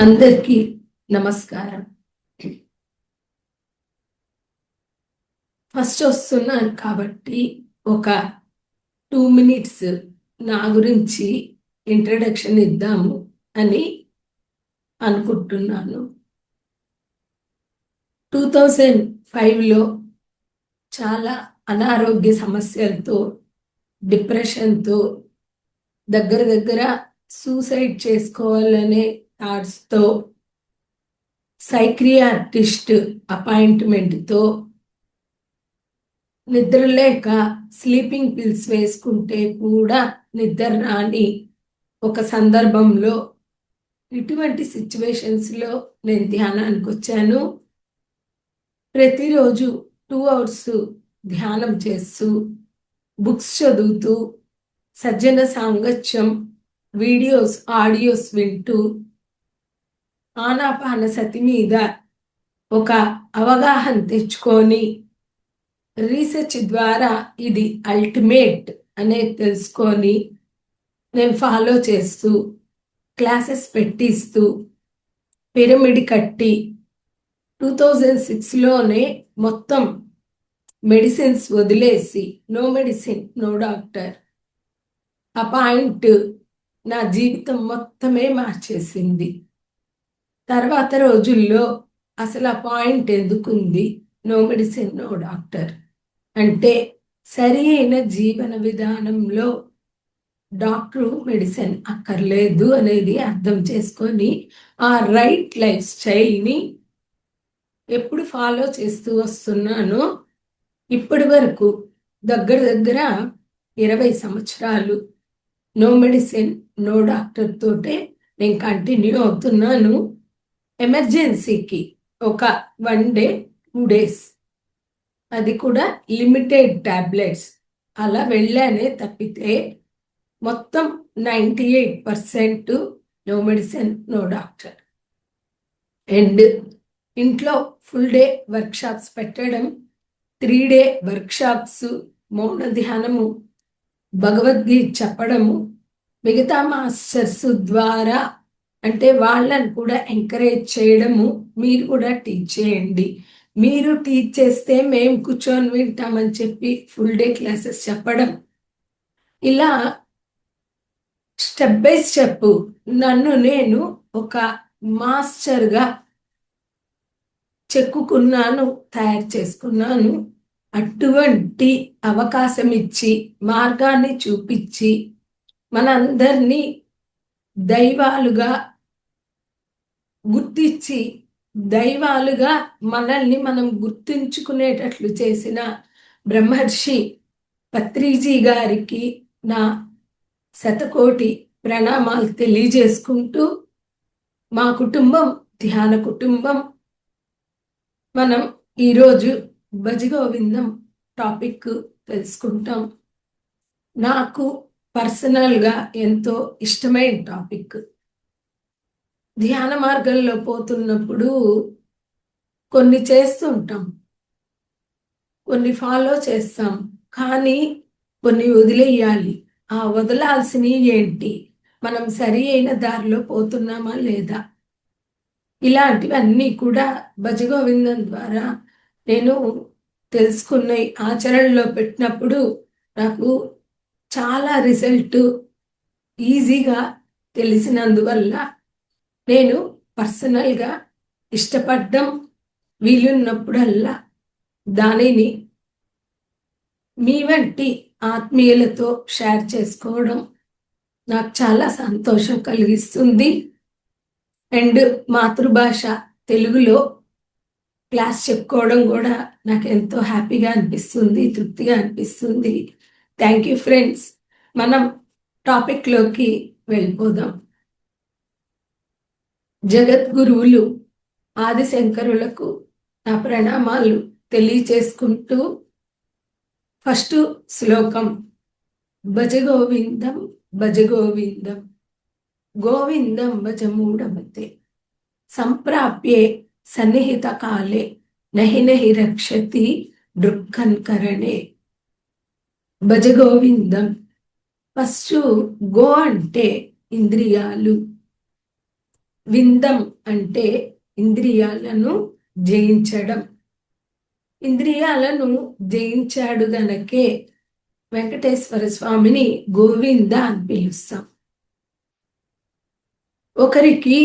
అందరికీ నమస్కారం. ఫస్ట్ వస్తున్నాను కాబట్టి ఒక 2 minutes నా గురించి ఇంట్రడక్షన్ ఇద్దాము అని అనుకుంటున్నాను. 2005లో చాలా అనారోగ్య సమస్యలతో, డిప్రెషన్తో, దగ్గర సూసైడ్ చేసుకోవాలనే థాట్స్తో, సైక్రియాటిస్ట్ అపాయింట్మెంట్తో, నిద్ర లేక స్లీపింగ్ పిల్స్ వేసుకుంటే కూడా నిద్ర రాని ఒక సందర్భంలో, ఇటువంటి సిచ్యువేషన్స్లో నేను ధ్యానానికి వచ్చాను. ప్రతిరోజు 2 hours ధ్యానం చేస్తూ, బుక్స్ చదువుతూ, సజ్జన సాంగత్యం వీడియోస్ ఆడియోస్ వింటూ, ఆనాపానసతి మీద ఒక అవగాహన తెచ్చుకొని, రీసెర్చ్ ద్వారా ఇది అల్టిమేట్ అనేది తెలుసుకొని నేను ఫాలో చేస్తూ, క్లాసెస్ పెట్టిస్తూ, పిరమిడ్ కట్టి 2006లోనే మొత్తం మెడిసిన్స్ వదిలేసి, నో మెడిసిన్ నో డాక్టర్, ఆ పాయింట్ నా జీవితం మొత్తమే మార్చేసింది. తర్వాత రోజుల్లో అసలు ఆ పాయింట్ ఎందుకుంది, నో మెడిసిన్ నో డాక్టర్ అంటే, సరి అయిన జీవన విధానంలో డాక్టరు మెడిసిన్ అక్కర్లేదు అనేది అర్థం చేసుకొని, ఆ రైట్ లైఫ్ స్టైల్ని ఎప్పుడు ఫాలో చేస్తూ వస్తున్నానో, ఇప్పటి వరకు దగ్గర 20 సంవత్సరాలు నో మెడిసిన్ నో డాక్టర్ తోటే నేను కంటిన్యూ అవుతున్నాను. ఎమర్జెన్సీకి ఒక 1 day 2 days, అది కూడా లిమిటెడ్ టాబ్లెట్స్ అలా వెళ్ళానే తప్పితే, మొత్తం 98% no medicine no doctor. And ఇంట్లో ఫుల్ డే వర్క్షాప్స్ పెట్టడం, 3 day వర్క్షాప్స్, మౌన ధ్యానము, భగవద్గీత చెప్పడము, మిగతా మాస్టర్స్ ద్వారా అంటే వాళ్ళని కూడా ఎంకరేజ్ చేయడము, మీరు కూడా టీచ్ చేయండి, మీరు టీచ్ చేస్తే మేము కూర్చొని వింటామని చెప్పి ఫుల్ డే క్లాసెస్ చెప్పడం, ఇలా స్టెప్ బై స్టెప్ నన్ను నేను ఒక మాస్టర్గా చెక్కుకున్నాను, తయారు చేసుకున్నాను. అటువంటి అవకాశం ఇచ్చి, మార్గాన్ని చూపించి, మనందరినీ దైవాలుగా గుర్తించి, దైవాలుగా మనల్ని మనం గుర్తించుకునేటట్లు చేసిన బ్రహ్మర్షి పత్రిజీ గారికి నా శతకోటి ప్రణామాలు తెలియజేసుకుంటూ, మా కుటుంబం ధ్యాన కుటుంబం. మనం ఈరోజు భజగోవిందం టాపిక్ తెలుసుకుంటాం. నాకు పర్సనల్గా ఎంతో ఇష్టమైన టాపిక్. ధ్యాన మార్గంలో పోతున్నప్పుడు కొన్ని చేస్తుంటాం, కొన్ని ఫాలో చేస్తాం, కానీ కొన్ని వదిలేయాలి. ఆ వదలాల్సినవి ఏంటి, మనం సరి అయిన దారిలో పోతున్నామా లేదా, ఇలాంటివన్నీ కూడా భజగోవిందం ద్వారా నేను తెలుసుకున్న ఆచరణలో పెట్టినప్పుడు నాకు చాలా రిజల్ట్ ఈజీగా తెలిసినందువల్ల నేను పర్సనల్గా ఇష్టపడడం, వీలున్నప్పుడల్లా దానిని మీ వంటి ఆత్మీయులతో షేర్ చేసుకోవడం నాకు చాలా సంతోషం కలిగిస్తుంది. అండ్ మాతృభాష తెలుగులో క్లాస్ చెప్పుకోవడం కూడా నాకు ఎంతో హ్యాపీగా అనిపిస్తుంది, తృప్తిగా అనిపిస్తుంది. Thank you friends. మనం టాపిక్లోకి వెళ్ళిపోదాం. జగద్గురువులు ఆదిశంకరులకు నా ప్రణామాలు తెలియచేసుకుంటూ, ఫస్ట్ శ్లోకం, భజగోవిందం భజగోవిందం గోవిందం భజ మూఢమతే సంప్రాప్యే సన్నిహిత కాలే నహి నహి రక్షతి దృక్కన్కరణే. భజగోవిందం. ఫస్ట్ గో అంటే ఇంద్రియాలు, విందం అంటే ఇంద్రియాలను జయించడం. ఇంద్రియాలను జయించాడు గనకే వెంకటేశ్వర స్వామిని గోవింద అని పిలుస్తాం. ఒకరికి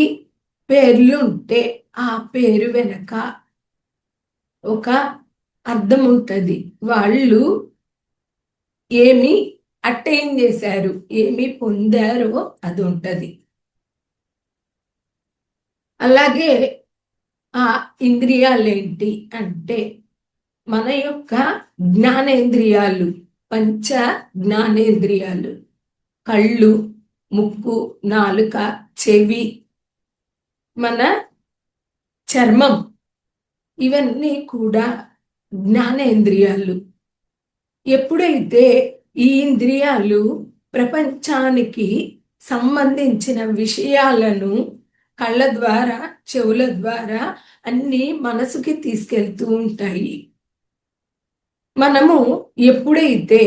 పేర్లు ఉంటే ఆ పేరు వెనక ఒక అర్థం ఉంటుంది. వాళ్ళు ఏమి అటైన్ చేశారు, ఏమి పొందారో అది ఉంటుంది. అలాగే ఆ ఇంద్రియాలేంటి అంటే మన యొక్క జ్ఞానేంద్రియాలు, పంచ జ్ఞానేంద్రియాలు, కళ్ళు, ముక్కు, నాలుక, చెవి, మన చర్మం, ఇవన్నీ కూడా జ్ఞానేంద్రియాలు. ఎప్పుడైతే ఈ ఇంద్రియాలు ప్రపంచానికి సంబంధించిన విషయాలను కళ్ళ ద్వారా, చెవుల ద్వారా అన్ని మనసుకి తీసుకెళ్తూ ఉంటాయి. మనము ఎప్పుడైతే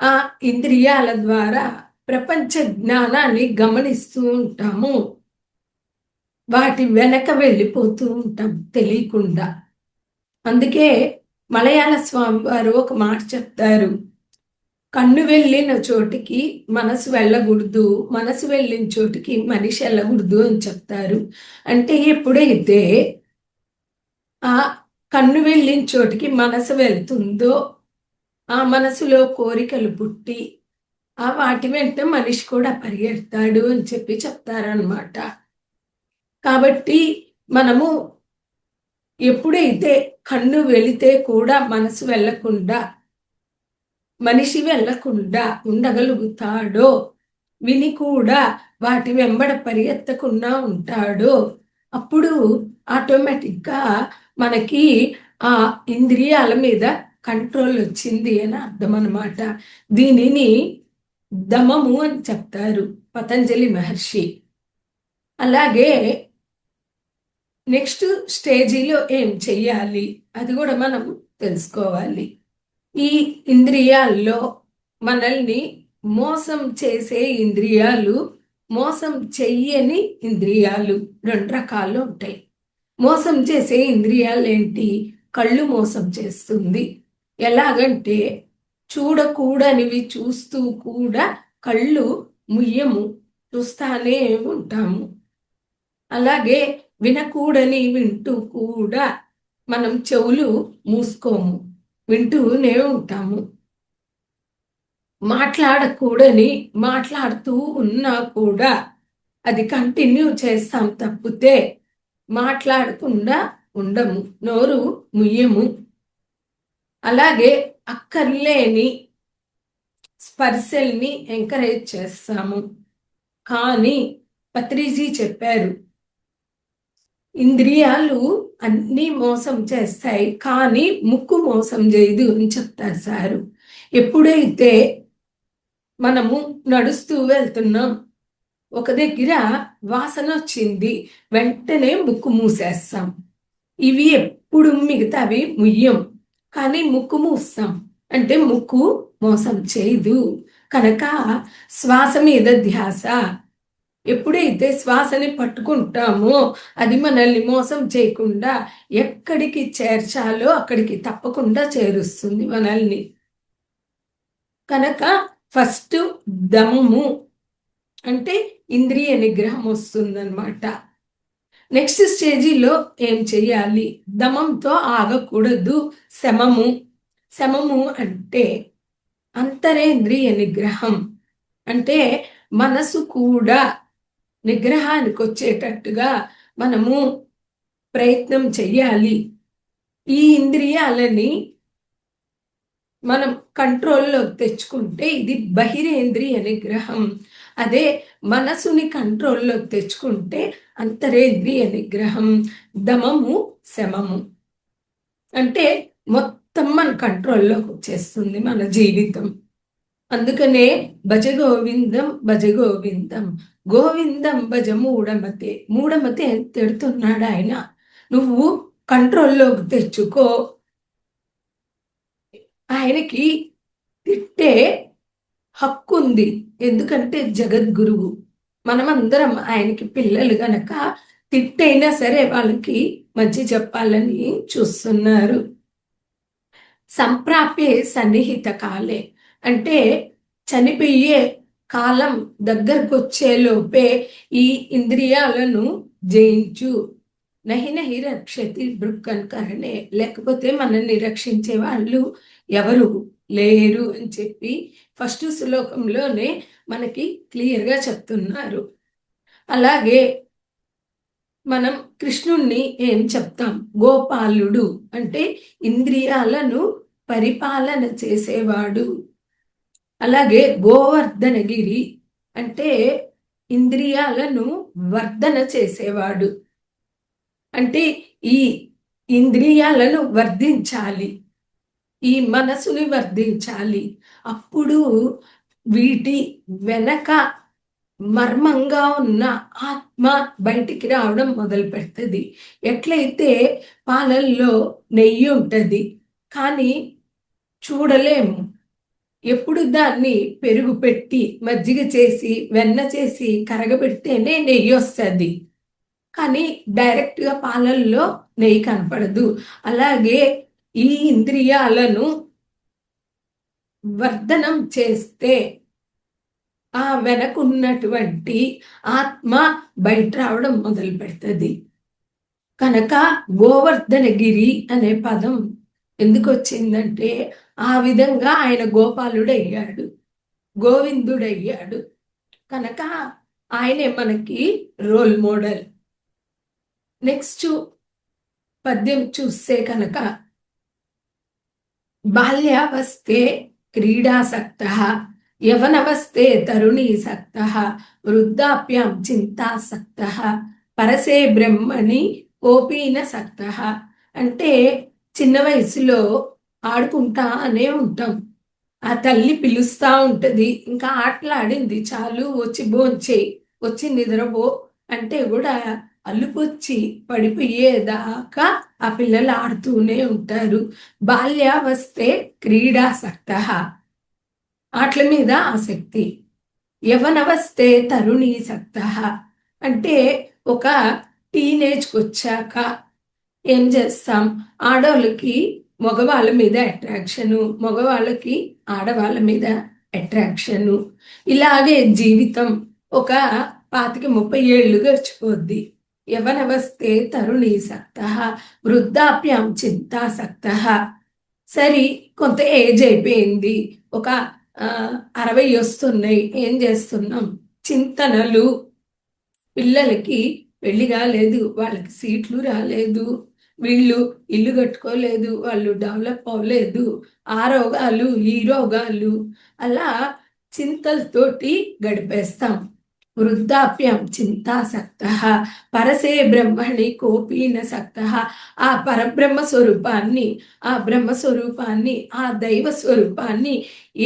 ఆ ఇంద్రియాల ద్వారా ప్రపంచ జ్ఞానాన్ని గమనిస్తూ ఉంటామో వాటి వెనక వెళ్ళిపోతూ ఉంటాం తెలియకుండా. అందుకే మలయాళ స్వామి వారు ఒక మాట చెప్తారు, కన్ను వెళ్ళిన చోటికి మనసు వెళ్ళకూడదు, మనసు వెళ్ళిన చోటికి మనిషి వెళ్ళకూడదు అని చెప్తారు. అంటే ఎప్పుడైతే ఆ కన్ను వెళ్ళిన చోటికి మనసు వెళ్తుందో ఆ మనసులో కోరికలు పుట్టి ఆ వాటి వెంట మనిషి కూడా పరిగెడతాడు అని చెప్పి చెప్తారనమాట. కాబట్టి మనము ఎప్పుడైతే కన్ను వెళితే కూడా మనసు వెళ్ళకుండా, మనిషి వెళ్ళకుండా ఉండగలుగుతాడో, విని కూడా వాటి వెంబడ పరిగెత్తకుండా ఉంటాడో, అప్పుడు ఆటోమేటిక్గా మనకి ఆ ఇంద్రియాల మీద కంట్రోల్ వచ్చింది అని అర్థం అనమాట. దీనిని దమము అని చెప్తారు పతంజలి మహర్షి. అలాగే నెక్స్ట్ స్టేజీలో ఏం చెయ్యాలి అది కూడా మనం తెలుసుకోవాలి. ఈ ఇంద్రియాల్లో మనల్ని మోసం చేసే ఇంద్రియాలు, మోసం చెయ్యని ఇంద్రియాలు, రెండు రకాలు ఉంటాయి. మోసం చేసే ఇంద్రియాలు ఏంటి? కళ్ళు మోసం చేస్తుంది. ఎలాగంటే చూడకూడనివి చూస్తూ కూడా కళ్ళు ముయ్యము, చూస్తానే ఉంటాము. అలాగే వినకూడని వింటూ కూడా మనం చెవులు మూసుకోము, వింటూనే ఉంటాము. మాట్లాడకూడని మాట్లాడుతూ ఉన్నా కూడా అది కంటిన్యూ చేస్తాం తప్పితే మాట్లాడకుండా ఉండము, నోరు ముయ్యము. అలాగే అక్కర్లేని స్పర్శల్ని ఎంకరేజ్ చేస్తాము. కానీ పత్రిజీ చెప్పారు, ఇంద్రియాలు అన్నీ మోసం చేస్తాయి కానీ ముక్కు మోసం చేయదు అని చెప్తారు సారు. ఎప్పుడైతే మనము నడుస్తూ వెళ్తున్నాం, ఒక దగ్గర వాసన వచ్చింది, వెంటనే ముక్కు మూసేస్తాం. ఇవి ఎప్పుడు మిగతావి ముయ్యం, కానీ ముక్కు మూస్తాం. అంటే ముక్కు మోసం చేయదు. కనుక శ్వాస మీద ధ్యాస. ఎప్పుడైతే శ్వాసని పట్టుకుంటామో అది మనల్ని మోసం చేయకుండా ఎక్కడికి చేర్చాలో అక్కడికి తప్పకుండా చేరుస్తుంది మనల్ని. కనుక ఫస్ట్ దమము అంటే ఇంద్రియ నిగ్రహం వస్తుందన్నమాట. నెక్స్ట్ స్టేజీలో ఏం చెయ్యాలి? దమంతో ఆగకూడదు. శమము. శమము అంటే అంతరేంద్రియ నిగ్రహం. అంటే మనసు కూడా నిగ్రహానికి వచ్చేటట్టుగా మనము ప్రయత్నం చెయ్యాలి. ఈ ఇంద్రియాలని మనం కంట్రోల్లోకి తెచ్చుకుంటే ఇది బహిరేంద్రియ నిగ్రహం. అదే మనసుని కంట్రోల్లోకి తెచ్చుకుంటే అంతరేంద్రియ నిగ్రహం. దమము, శమము అంటే మొత్తం మన కంట్రోల్లోకి వచ్చేస్తుంది మన జీవితం. అందుకనే భజ గోవిందం భజ గోవిందం, గోవిందం భజ మూఢమతే. మూఢమతే అని తిడుతున్నాడు ఆయన. నువ్వు కంట్రోల్లోకి తెచ్చుకో. ఆయనకి తిట్టే హక్కు ఉంది, ఎందుకంటే జగద్గురువు. మనమందరం ఆయనకి పిల్లలు గనక తిట్టైనా సరే వాళ్ళకి మంచి చెప్పాలని చూస్తున్నారు. సంప్రాప్యే సన్నిహిత కాలే అంటే చనిపోయే కాలం దగ్గరకు వచ్చే లోపే ఈ ఇంద్రియాలను జయించు. నహి నహి రక్షతి దృక్కన్ కరణే, లేకపోతే మనల్ని రక్షించే వాళ్ళు ఎవరు లేరు అని చెప్పి ఫస్ట్ శ్లోకంలోనే మనకి క్లియర్గా చెప్తున్నారు. అలాగే మనం కృష్ణుణ్ణి ఏం చెప్తాం? గోపాలుడు అంటే ఇంద్రియాలను పరిపాలన చేసేవాడు. అలాగే గోవర్ధనగిరి అంటే ఇంద్రియాలను వర్ధన చేసేవాడు. అంటే ఈ ఇంద్రియాలను వర్ధించాలి, ఈ మనసుని వర్ధించాలి. అప్పుడు వీటి వెనక మర్మంగా ఉన్న ఆత్మ బయటికి రావడం మొదలు పెడుతుంది. ఎట్లయితే పాలల్లో నెయ్యి ఉంటుంది కానీ చూడలేము, ఎప్పుడు దాన్ని పెరుగు పెట్టి మజ్జిగ చేసి వెన్న చేసి కరగబెడితేనే నెయ్యి వస్తుంది, కానీ డైరెక్ట్గా పాలల్లో నెయ్యి కనపడదు. అలాగే ఈ ఇంద్రియాలను వర్ధనం చేస్తే ఆ వెనకున్నటువంటి ఆత్మ బయట రావడం మొదలు పెడుతుంది. కనుక గోవర్ధనగిరి అనే పదం ఎందుకు వచ్చిందంటే ఆ విధంగా ఆయన గోపాలుడయ్యాడు, గోవిందుడయ్యాడు. కనుక ఆయనే మనకి రోల్ మోడల్. నెక్స్ట్ పద్యం చూస్తే కనుక బాల్యావస్థే క్రీడాసక్తః, యవనవస్థే తరుణీసక్తః, వృద్ధాప్యాం చింతాసక్తః, పరసే బ్రహ్మణి కోపీన సక్తః. అంటే చిన్న వయసులో ఆడుకుంటానే ఉంటాం, ఆ తల్లి పిలుస్తా ఉంటది, ఇంకా ఆటలాడింది చాలు, వచ్చి భోంచేయి, వచ్చి నిద్రపో అంటే కూడా అల్లుపొచ్చి పడిపోయేదాకా ఆ పిల్లలు ఆడుతూనే ఉంటారు. బాల్యావస్థే క్రీడాసక్తః, ఆటల మీద ఆసక్తి. యవనవస్థే తరుణీసక్తః అంటే ఒక టీనేజ్కి వచ్చాక ఏం చేస్తాం? ఆడవాళ్ళకి మగవాళ్ళ మీద అట్రాక్షను, మగవాళ్ళకి ఆడవాళ్ళ మీద అట్రాక్షను. ఇలాగే జీవితం ఒక 25-30 ఏళ్ళు గడిచిపోద్ది. యవనవస్థే తరుణీసక్తః, వృద్ధాప్యం చింతాసక్తః. సరి కొంత ఏజ్ అయిపోయింది, ఒక 60 వస్తున్నాయి, ఏం చేస్తున్నాం? చింతనలు. పిల్లలకి పెళ్లి కాలేదు, వాళ్ళకి సీట్లు రాలేదు, వీళ్ళు ఇల్లు కట్టుకోలేదు, వాళ్ళు డెవలప్ అవ్వలేదు, ఆ రోగాలు ఈ రోగాలు, అలా చింతలతోటి గడిపేస్తాం. వృద్ధాప్యం చింతాసక్తః, పరసే బ్రహ్మణి కోపీన సక్తః. ఆ పరబ్రహ్మ స్వరూపాన్ని, ఆ బ్రహ్మ స్వరూపాన్ని, ఆ దైవ స్వరూపాన్ని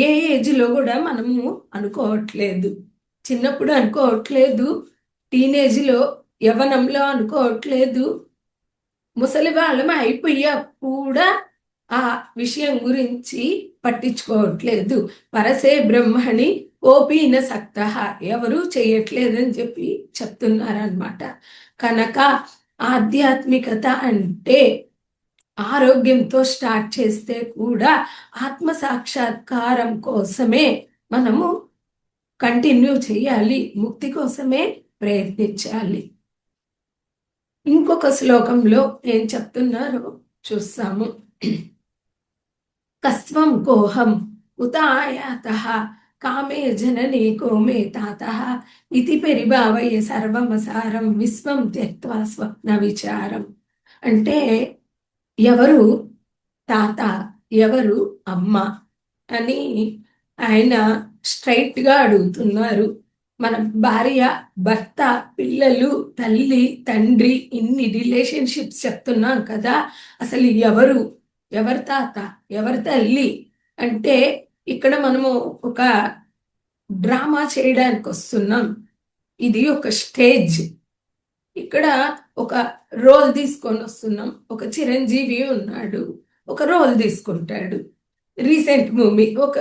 ఏ ఏజ్లో కూడా మనము అనుకోవట్లేదు. చిన్నప్పుడు అనుకోవట్లేదు, టీనేజ్లో యవ్వనంలో అనుకోవట్లేదు, ముసలి వాళ్ళమే అయిపోయా కూడా ఆ విషయం గురించి పట్టించుకోవట్లేదు. పరసే బ్రహ్మణి ఓపీన సక్తః, ఎవరూ చేయట్లేదని చెప్పి చెప్తున్నారనమాట. కనుక ఆధ్యాత్మికత అంటే ఆరోగ్యంతో స్టార్ట్ చేస్తే కూడా ఆత్మ సాక్షాత్కారం కోసమే మనము కంటిన్యూ చేయాలి, ముక్తి కోసమే ప్రయత్నించాలి. ఇంకొక శ్లోకంలో ఏం చెప్తున్నారో చూస్తాము. కస్వం కోహం కుతాయాతః, కామే జననీ కోమే తాతః, ఇతి పరిభావయ సర్వమసారం, విశ్వం త్యక్త్వా స్వప్న విచారం. అంటే ఎవరు తాత, ఎవరు అమ్మ అని ఆయన స్ట్రైట్గా అడుగుతున్నారు. మన భార్య, భర్త, పిల్లలు, తల్లి, తండ్రి, ఇన్ని రిలేషన్షిప్స్ చెప్తున్నాం కదా, అసలు ఎవరు తాత, ఎవరి తల్లి అంటే ఇక్కడ మనము ఒక డ్రామా చేయడానికి వస్తున్నాం. ఇది ఒక స్టేజ్, ఇక్కడ ఒక రోల్ తీసుకొని వస్తున్నాం. ఒక చిరంజీవి ఉన్నాడు, ఒక రోల్ తీసుకుంటాడు. రీసెంట్ మూవీ, ఒక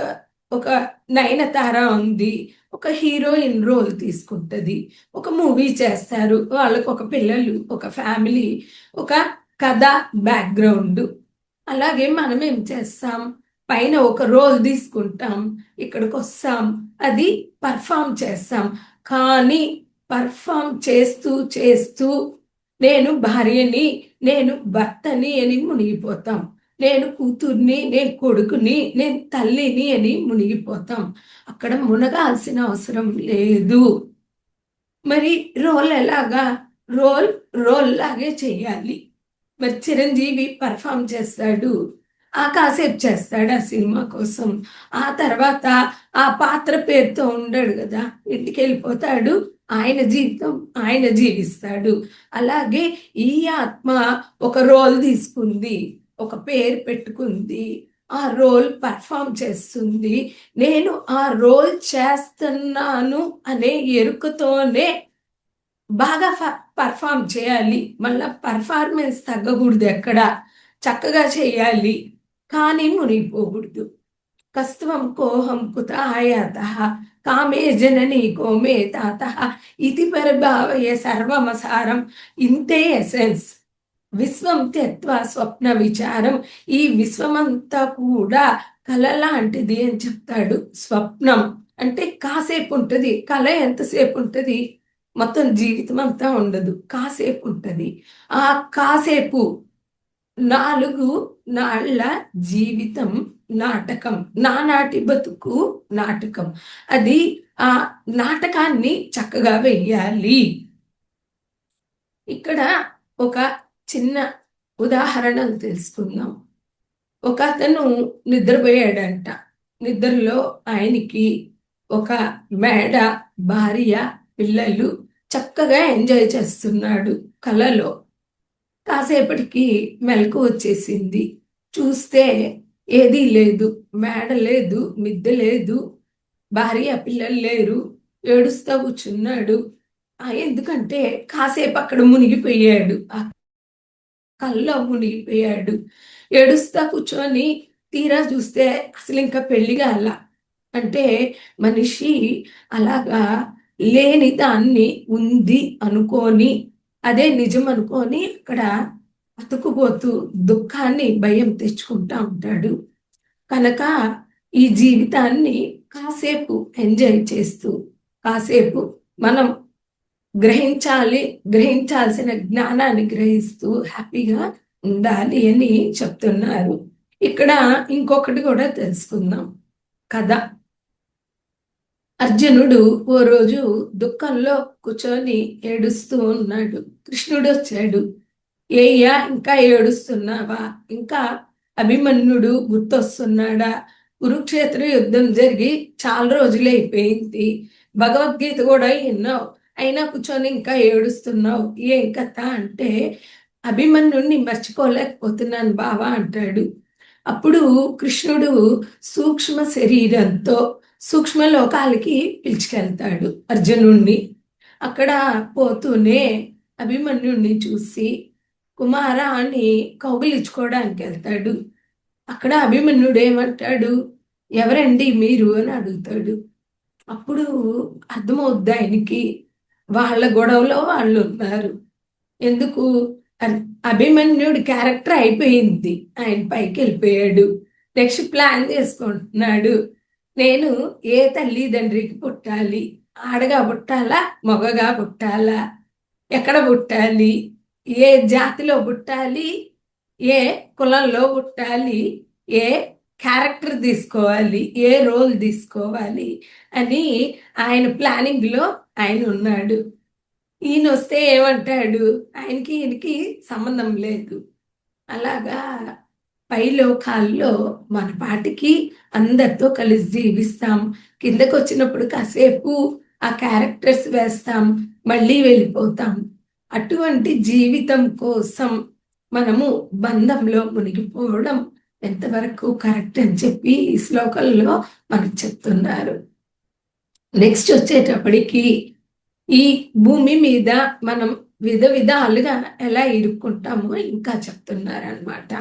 ఒక నయనతార ఉంది, ఒక హీరోయిన్ రోల్ తీసుకుంటుంది, ఒక మూవీ చేస్తారు, వాళ్ళకు ఒక పిల్లలు, ఒక ఫ్యామిలీ, ఒక కథ బ్యాక్గ్రౌండ్. అలాగే మనం ఏం చేస్తాం, పైన ఒక రోల్ తీసుకుంటాం, ఇక్కడికి వస్తాం, అది పర్ఫామ్ చేస్తాం. కానీ పర్ఫామ్ చేస్తూ చేస్తూ నేను భార్యని, నేను భర్తని అని మునిగిపోతాం, నేను కూతుర్ని, నేను కొడుకుని, నేను తల్లిని అని మునిగిపోతాం. అక్కడ మునగాల్సిన అవసరం లేదు. మరి రోల్ ఎలాగా? రోల్ రోల్ లాగే చేయాలి. మరి చిరంజీవి పర్ఫామ్ చేస్తాడు, ఆ కాసేపు చేస్తాడు ఆ సినిమా కోసం. ఆ తర్వాత ఆ పాత్ర పేరుతో ఉండడు కదా, ఇంటికి వెళ్ళిపోతాడు, ఆయన జీవితం ఆయన జీవిస్తాడు. అలాగే ఈ ఆత్మ ఒక రోల్ తీసుకుంది, ఒక పేరు పెట్టుకుంది, ఆ రోల్ పర్ఫామ్ చేస్తుంది. నేను ఆ రోల్ చేస్తున్నాను అనే ఎరుకతోనే బాగా పర్ఫామ్ చేయాలి. మళ్ళా పర్ఫార్మెన్స్ తగ్గకూడదు, ఎక్కడ చక్కగా చేయాలి, కానీ మునిగిపోకూడదు. కస్త్వం కోహం కుతాయాత కామే జనని కోమే తాత ఇది పరిభావయ సర్వమసారం. ఇంతే ఎసెన్స్. విశ్వం త్యక్త్వా స్వప్న విచారం. ఈ విశ్వమంతా కూడా కళ లాంటిది అని చెప్తాడు. స్వప్నం అంటే కాసేపు ఉంటుంది, కళ ఎంతసేపు ఉంటుంది? మొత్తం జీవితం అంతా ఉండదు, కాసేపు ఉంటుంది. ఆ కాసేపు 4 నాళ్ళ జీవితం నాటకం, నానాటి బతుకు నాటకం. అది ఆ నాటకాన్ని చక్కగా వెయ్యాలి. ఇక్కడ ఒక చిన్న ఉదాహరణ తెలుసుకుందాం. ఒక అతను నిద్రపోయాడంట. నిద్రలో ఆయనకి ఒక మేడ, భార్య, పిల్లలు చక్కగా ఎంజాయ్ చేస్తున్నాడు కలలో. కాసేపటికి మెలకు వచ్చేసింది. చూస్తే ఏదీ లేదు, మేడ లేదు, మిద్దె లేదు, భార్య పిల్లలు లేరు, ఏడుస్తా కూర్చున్నాడు. ఎందుకంటే కాసేపు అక్కడ మునిగిపోయాడు, ఆ కల్లో మునిగిపోయాడు. ఏడుస్తా కూర్చొని తీరా చూస్తే అసలు ఇంకా పెళ్లి కాల. అంటే మనిషి అలాగా లేని దాన్ని ఉంది అనుకొని, అదే నిజం అనుకొని అక్కడ అతుకుపోతూ దుఃఖాన్ని, భయం తెచ్చుకుంటా ఉంటాడు. కనుక ఈ జీవితాన్ని కాసేపు ఎంజాయ్ చేస్తూ, కాసేపు మనం గ్రహించాల్సిన జ్ఞానాన్ని గ్రహిస్తూ హ్యాపీగా ఉండాలి అని చెప్తున్నారు. ఇక్కడ ఇంకొకటి కూడా తెలుసుకుందాం. కథ. అర్జునుడు ఓ రోజు దుఃఖంలో కూర్చొని ఏడుస్తూ ఉన్నాడు. కృష్ణుడు వచ్చాడు. ఏయ్యా ఇంకా ఏడుస్తున్నావా? ఇంకా అభిమన్యుడు గుర్తొస్తున్నాడా? కురుక్షేత్ర యుద్ధం జరిగి చాలా రోజులైపోయింది, భగవద్గీత కూడా విన్నావు, అయినా కూర్చొని ఇంకా ఏడుస్తున్నావు, ఏం కథ అంటే, అభిమన్యుడిని మర్చిపోలేకపోతున్నాను బావా అంటాడు. అప్పుడు కృష్ణుడు సూక్ష్మ శరీరంతో సూక్ష్మ లోకాలకి పిలుచుకెళ్తాడు అర్జునుడిని. అక్కడ పోతూనే అభిమన్యుడిని చూసి కుమార అని కౌగిలించుకోవడానికి వెళ్తాడు. అక్కడ అభిమన్యుడు ఏమంటాడు, ఎవరండి మీరు అని అడుగుతాడు. అప్పుడు అర్థమవుద్ది ఆయనకి, వాళ్ళ గొడవలో వాళ్ళు ఉన్నారు. ఎందుకు? అభిమన్యుడి క్యారెక్టర్ అయిపోయింది, ఆయన పైకి వెళ్ళిపోయాడు. నెక్స్ట్ ప్లాన్ చేసుకుంటున్నాడు, నేను ఏ తల్లిదండ్రికి పుట్టాలి, ఆడగా పుట్టాలా, మగగా పుట్టాలా, ఎక్కడ పుట్టాలి, ఏ జాతిలో పుట్టాలి, ఏ కులంలో పుట్టాలి, ఏ క్యారెక్టర్ తీసుకోవాలి, ఏ రోల్ తీసుకోవాలి అని ఆయన ప్లానింగ్లో ఆయన ఉన్నాడు. ఈయన వస్తే ఏమంటాడు, ఆయనకి ఈయనకి సంబంధం లేదు. అలాగా పై లోకాల్లో మన పాటికి అందరితో కలిసి జీవిస్తాం, కిందకు వచ్చినప్పుడు కాసేపు ఆ క్యారెక్టర్స్ వేస్తాం, మళ్ళీ వెళ్ళిపోతాం. అటువంటి జీవితం కోసం మనము బంధంలో మునిగిపోవడం ఎంతవరకు కరెక్ట్ అని చెప్పి ఈ శ్లోకంలో మనకు చెప్తున్నారు. నెక్స్ట్ వచ్చేటప్పటికి ఈ భూమి మీద మనం విధాలుగా ఎలా ఇరుక్కుంటామో ఇంకా చెప్తున్నారు అన్నమాట.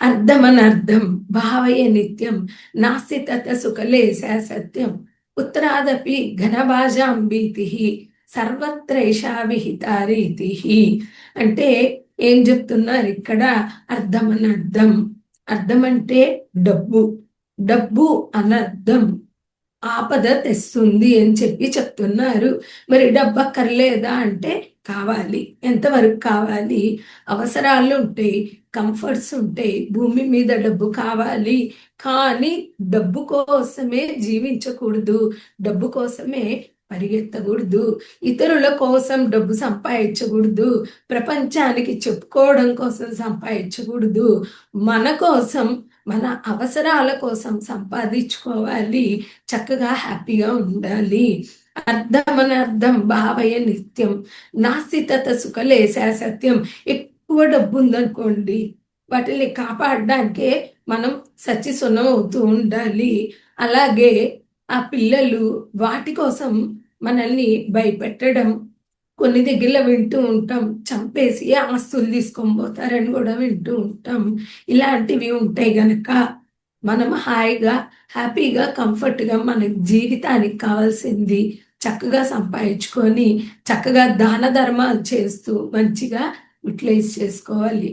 అర్థమనర్థం భావయ నిత్యం నాస్తి తత సుఖలేశ సత్యం ఉత్తరాదపి ఘనభాజాం భీతి సర్వత్రైషా విహిత రీతి. అంటే ఏం చెప్తున్నారు ఇక్కడ? అర్థమనర్థం. అర్థం అంటే డబ్బు. డబ్బు అనర్థం ఆపద తెస్తుంది అని చెప్పి చెప్తున్నారు. మరి డబ్బు అక్కర్లేదా అంటే కావాలి. ఎంతవరకు కావాలి? అవసరాలు ఉంటాయి, కంఫర్ట్స్ ఉంటాయి, భూమి మీద డబ్బు కావాలి. కానీ డబ్బు కోసమే జీవించకూడదు, డబ్బు కోసమే పరిగెత్తకూడదు, ఇతరుల కోసం డబ్బు సంపాదించకూడదు, ప్రపంచానికి చెప్పుకోవడం కోసం సంపాదించకూడదు. మన కోసం, మన అవసరాల కోసం సంపాదించుకోవాలి, చక్కగా హ్యాపీగా ఉండాలి. అర్థమనర్థం భావయ నిత్యం నాస్తి తత సుఖలేశ సత్యం. ఎక్కువ డబ్బు ఉందనుకోండి, వాటిని కాపాడడానికే మనం సచ్చిసున్నం అవుతూ ఉండాలి. అలాగే ఆ పిల్లలు వాటి కోసం మనల్ని భయపెట్టడం, కొన్ని దగ్గరలో వింటూ ఉంటాం, చంపేసి ఆస్తులు తీసుకొని పోతారని కూడా వింటూ ఉంటాం. ఇలాంటివి ఉంటాయి గనక మనం హాయిగా, హ్యాపీగా, కంఫర్ట్గా మన జీవితానికి కావాల్సింది చక్కగా సంపాదించుకొని చక్కగా దాన ధర్మాలు చేస్తూ మంచిగా యూటిలైజ్ చేసుకోవాలి.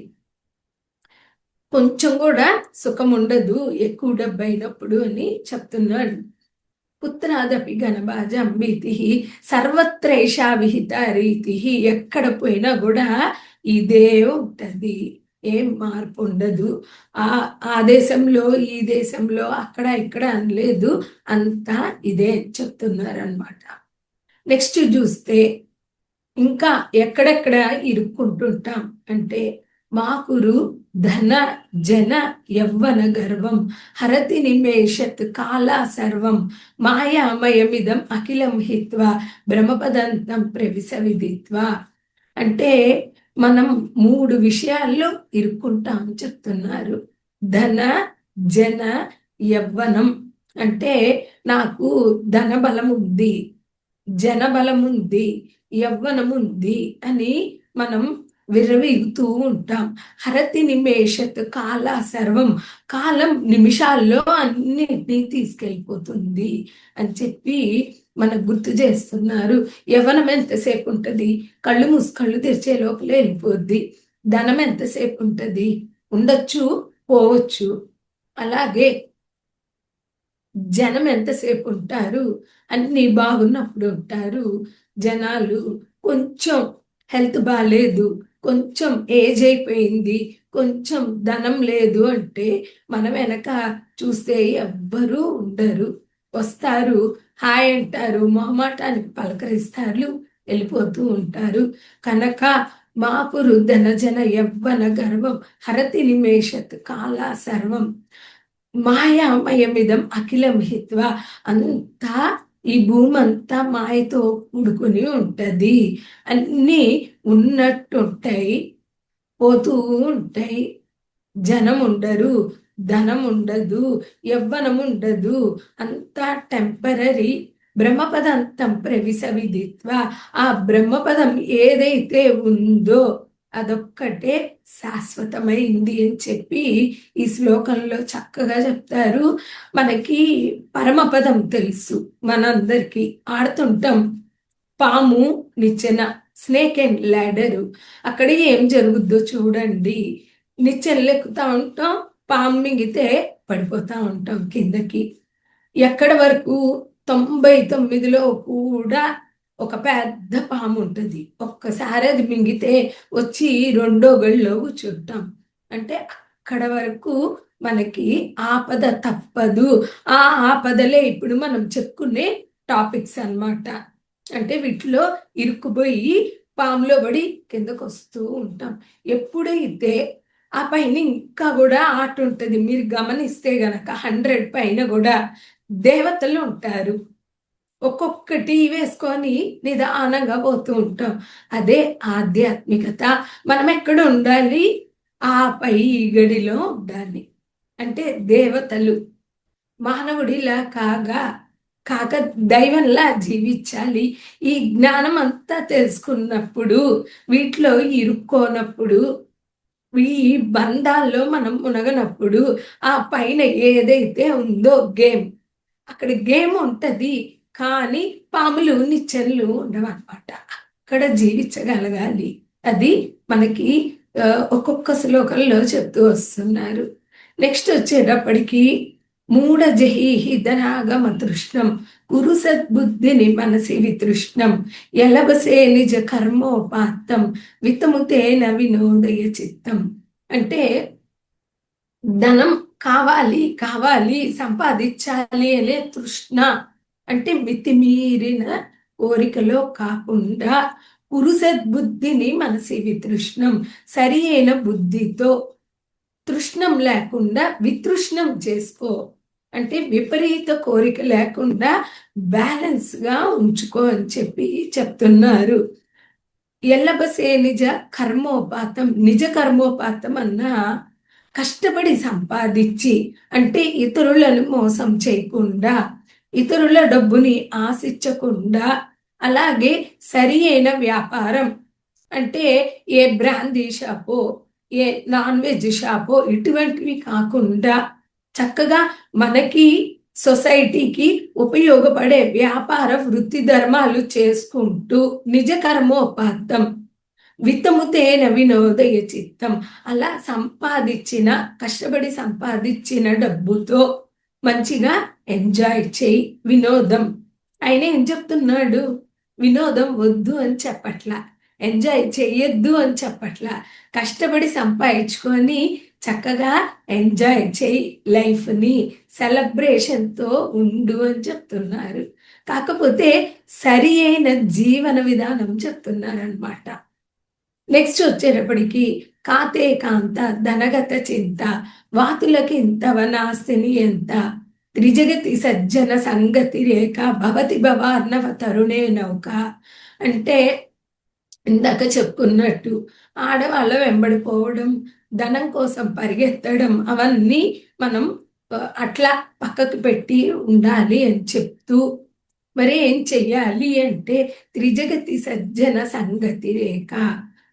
కొంచెం కూడా సుఖం ఉండదు ఎక్కువ డబ్బు అయినప్పుడు అని చెప్తున్నాడు. పుత్రాదపి ఘనభాజం భీతి సర్వత్రైషా విహిత రీతి. ఎక్కడ పోయినా కూడా ఇదే ఉంటది, ఏం మార్పు ఉండదు. ఆ దేశంలో, ఈ దేశంలో, అక్కడ ఇక్కడ అనలేదు, అంతా ఇదే చెప్తున్నారు అనమాట. నెక్స్ట్ చూస్తే ఇంకా ఎక్కడెక్కడ ఇరుక్కుంటుంటాం అంటే మాకురు ధన జన యవ్వన గర్వం హరతి నిమేషత్ కాలా సర్వం మాయామయమిదం అఖిలం హిత్వా బ్రహ్మపదంతం ప్రవిశ విదిత్వా. అంటే మనం 3 విషయాల్లో ఇరుక్కుంటాం చెప్తున్నారు. ధన జన యవ్వనం అంటే నాకు ధన బలం ఉంది, జనబలం ఉంది, యవ్వనం ఉంది అని మనం విర్రవీగుతూ ఉంటాం. హరతి నిమేషత్ కాల సర్వం, కాలం నిమిషాల్లో అన్నిటినీ తీసుకెళ్ళిపోతుంది అని చెప్పి మనకు గుర్తు చేస్తున్నారు. యవ్వనం ఎంతసేపు ఉంటుంది? కళ్ళు మూసి కళ్ళు తెరిచే లోపలే వెళ్ళిపోద్ది. ధనం ఎంతసేపు ఉంటుంది? ఉండొచ్చు, పోవచ్చు. అలాగే జనం ఎంతసేపు ఉంటారు? అన్ని బాగున్నప్పుడు ఉంటారు. జనాలు కొంచెం హెల్త్ బాగాలేదు, కొంచెం ఏజ్ అయిపోయింది, కొంచెం ధనం లేదు అంటే మన వెనక చూస్తే ఎవ్వరూ ఉండరు. వస్తారు, హాయ్ అంటారు, మొహమాటానికి పలకరిస్తారు, వెళ్ళిపోతూ ఉంటారు. కనుక మాపురు ధన జన యవ్వన గర్వం హరతి నిమేషత్ కాలా సర్వం మాయామయమిదం అఖిలం హిత్వా. అంతా ఈ భూమి అంతా మాయతో కూడుకుని ఉంటది. అన్నీ ఉన్నట్టుంటాయి, పోతూ ఉంటాయి. జనం ఉండరు, ధనం ఉండదు, యవ్వనం ఉండదు, అంతా టెంపరరీ. బ్రహ్మపదంతం ప్రవిశ విదిత్వ. ఆ బ్రహ్మపదం ఏదైతే ఉందో అదొక్కటే శాశ్వతమైంది అని చెప్పి ఈ శ్లోకంలో చక్కగా చెప్తారు. మనకి పరమపదం తెలుసు, మనందరికీ ఆడుతుంటాం పాము నిచ్చెన, స్నేక్ అండ్ ల్యాడరు. అక్కడ ఏం జరుగుద్దో చూడండి. నిచ్చెనలు ఎక్కుతా ఉంటాం, పాము మింగితే పడిపోతా ఉంటాం కిందకి. ఎక్కడి వరకు? 99లో కూడా ఒక పెద్ద పాము ఉంటుంది. ఒక్కసారి అది మింగితే వచ్చి రెండో గడిలో కూర్చుంటాం. అంటే అక్కడ వరకు మనకి ఆపద తప్పదు. ఆ ఆపదలే ఇప్పుడు మనం చెప్పుకునే టాపిక్స్ అన్నమాట. అంటే వీటిలో ఇరుక్కుపోయి పాములో పడి కిందకు వస్తూ ఉంటాం. ఎప్పుడైతే ఆ పైన ఇంకా కూడా ఆట ఉంటుంది. మీరు గమనిస్తే గనక 100 పైన కూడా దేవతలు ఉంటారు. ఒక్కొక్కటి వేసుకొని నిదానంగా పోతూ ఉంటాం. అదే ఆధ్యాత్మికత. మనం ఎక్కడ ఉండాలి? ఆ పై గడిలో ఉండాలి. అంటే దేవతలు మానవుడిలా కాక దైవంలా జీవించాలి. ఈ జ్ఞానం అంతా తెలుసుకున్నప్పుడు, వీటిలో ఇరుక్కోనప్పుడు ఈ బంధాల్లో మనం మునగనప్పుడు ఆ పైన ఏదైతే ఉందో గేమ్, అక్కడ గేమ్ ఉంటది, కానీ పాములు నిచ్చెనలు ఉండవన్నమాట. అక్కడ జీవించగలగాలి. అది మనకి ఒక్కొక్క శ్లోకంలో చెప్తూ వస్తున్నారు. నెక్స్ట్ వచ్చేటప్పటికి మూఢ జహీహి ధనాగమ తృష్ణం కురు సద్బుద్ధిని మనసి వితృష్ణం ఎలవసే నిజ కర్మోపాత్తం వితముతేన వినోదయ చిత్తం. అంటే ధనం కావాలి కావాలి సంపాదించాలి అనే తృష్ణ, అంటే మితిమీరిన కోరికలో కాకుండా పురుషద్బుద్ధిని మనసి వితృష్ణం, సరి అయిన బుద్ధితో తృష్ణం లేకుండా వితృష్ణం చేసుకో, అంటే విపరీత కోరిక లేకుండా బ్యాలెన్స్ గా ఉంచుకో అని చెప్పి చెప్తున్నారు. ఎల్లబసే నిజ కర్మోపాతం, నిజ కర్మోపాతం అన్నా కష్టపడి సంపాదించి, అంటే ఇతరులను మోసం చేయకుండా, ఇతరుల డబ్బుని ఆశించకుండా, అలాగే సరి అయిన వ్యాపారం, అంటే ఏ బ్రాందీ షాపో ఏ నాన్ వెజ్ షాపో ఇటువంటివి కాకుండా చక్కగా మనకి సొసైటీకి ఉపయోగపడే వ్యాపార వృత్తి ధర్మాలు చేసుకుంటూ నిజ కర్మోపాతం విత్తముతేన వినోదయ చిత్తం, అలా సంపాదించిన కష్టపడి సంపాదించిన డబ్బుతో మంచిగా ఎంజాయ్ చేయి. వినోదం ఆయన ఏం చెప్తున్నాడు? వినోదం వద్దు అని చెప్పట్లా, ఎంజాయ్ చేయొద్దు అని చెప్పట్లా, కష్టపడి సంపాదించుకొని చక్కగా ఎంజాయ్ చేయి, లైఫ్ని సెలబ్రేషన్తో ఉండు అని చెప్తున్నారు. కాకపోతే సరి అయిన జీవన విధానం చెప్తున్నారు అనమాట. నెక్స్ట్ వచ్చేటప్పటికి కాతే కాంత ధనగత చింత వాతులకింత వనాస్తిని ఎంత త్రిజగతి సజ్జన సంగతి రేఖ భవతి భవార్ణవ తరుణే నౌక. అంటే ఇందాక చెప్పుకున్నట్టు ఆడవాళ్ళ వెంబడిపోవడం, ధనం కోసం పరిగెత్తడం, అవన్నీ మనం అట్లా పక్కకు పెట్టి ఉండాలి అని చెప్తూ, మరి ఏం చెయ్యాలి అంటే త్రిజగతి సజ్జన సంగతి రేఖ,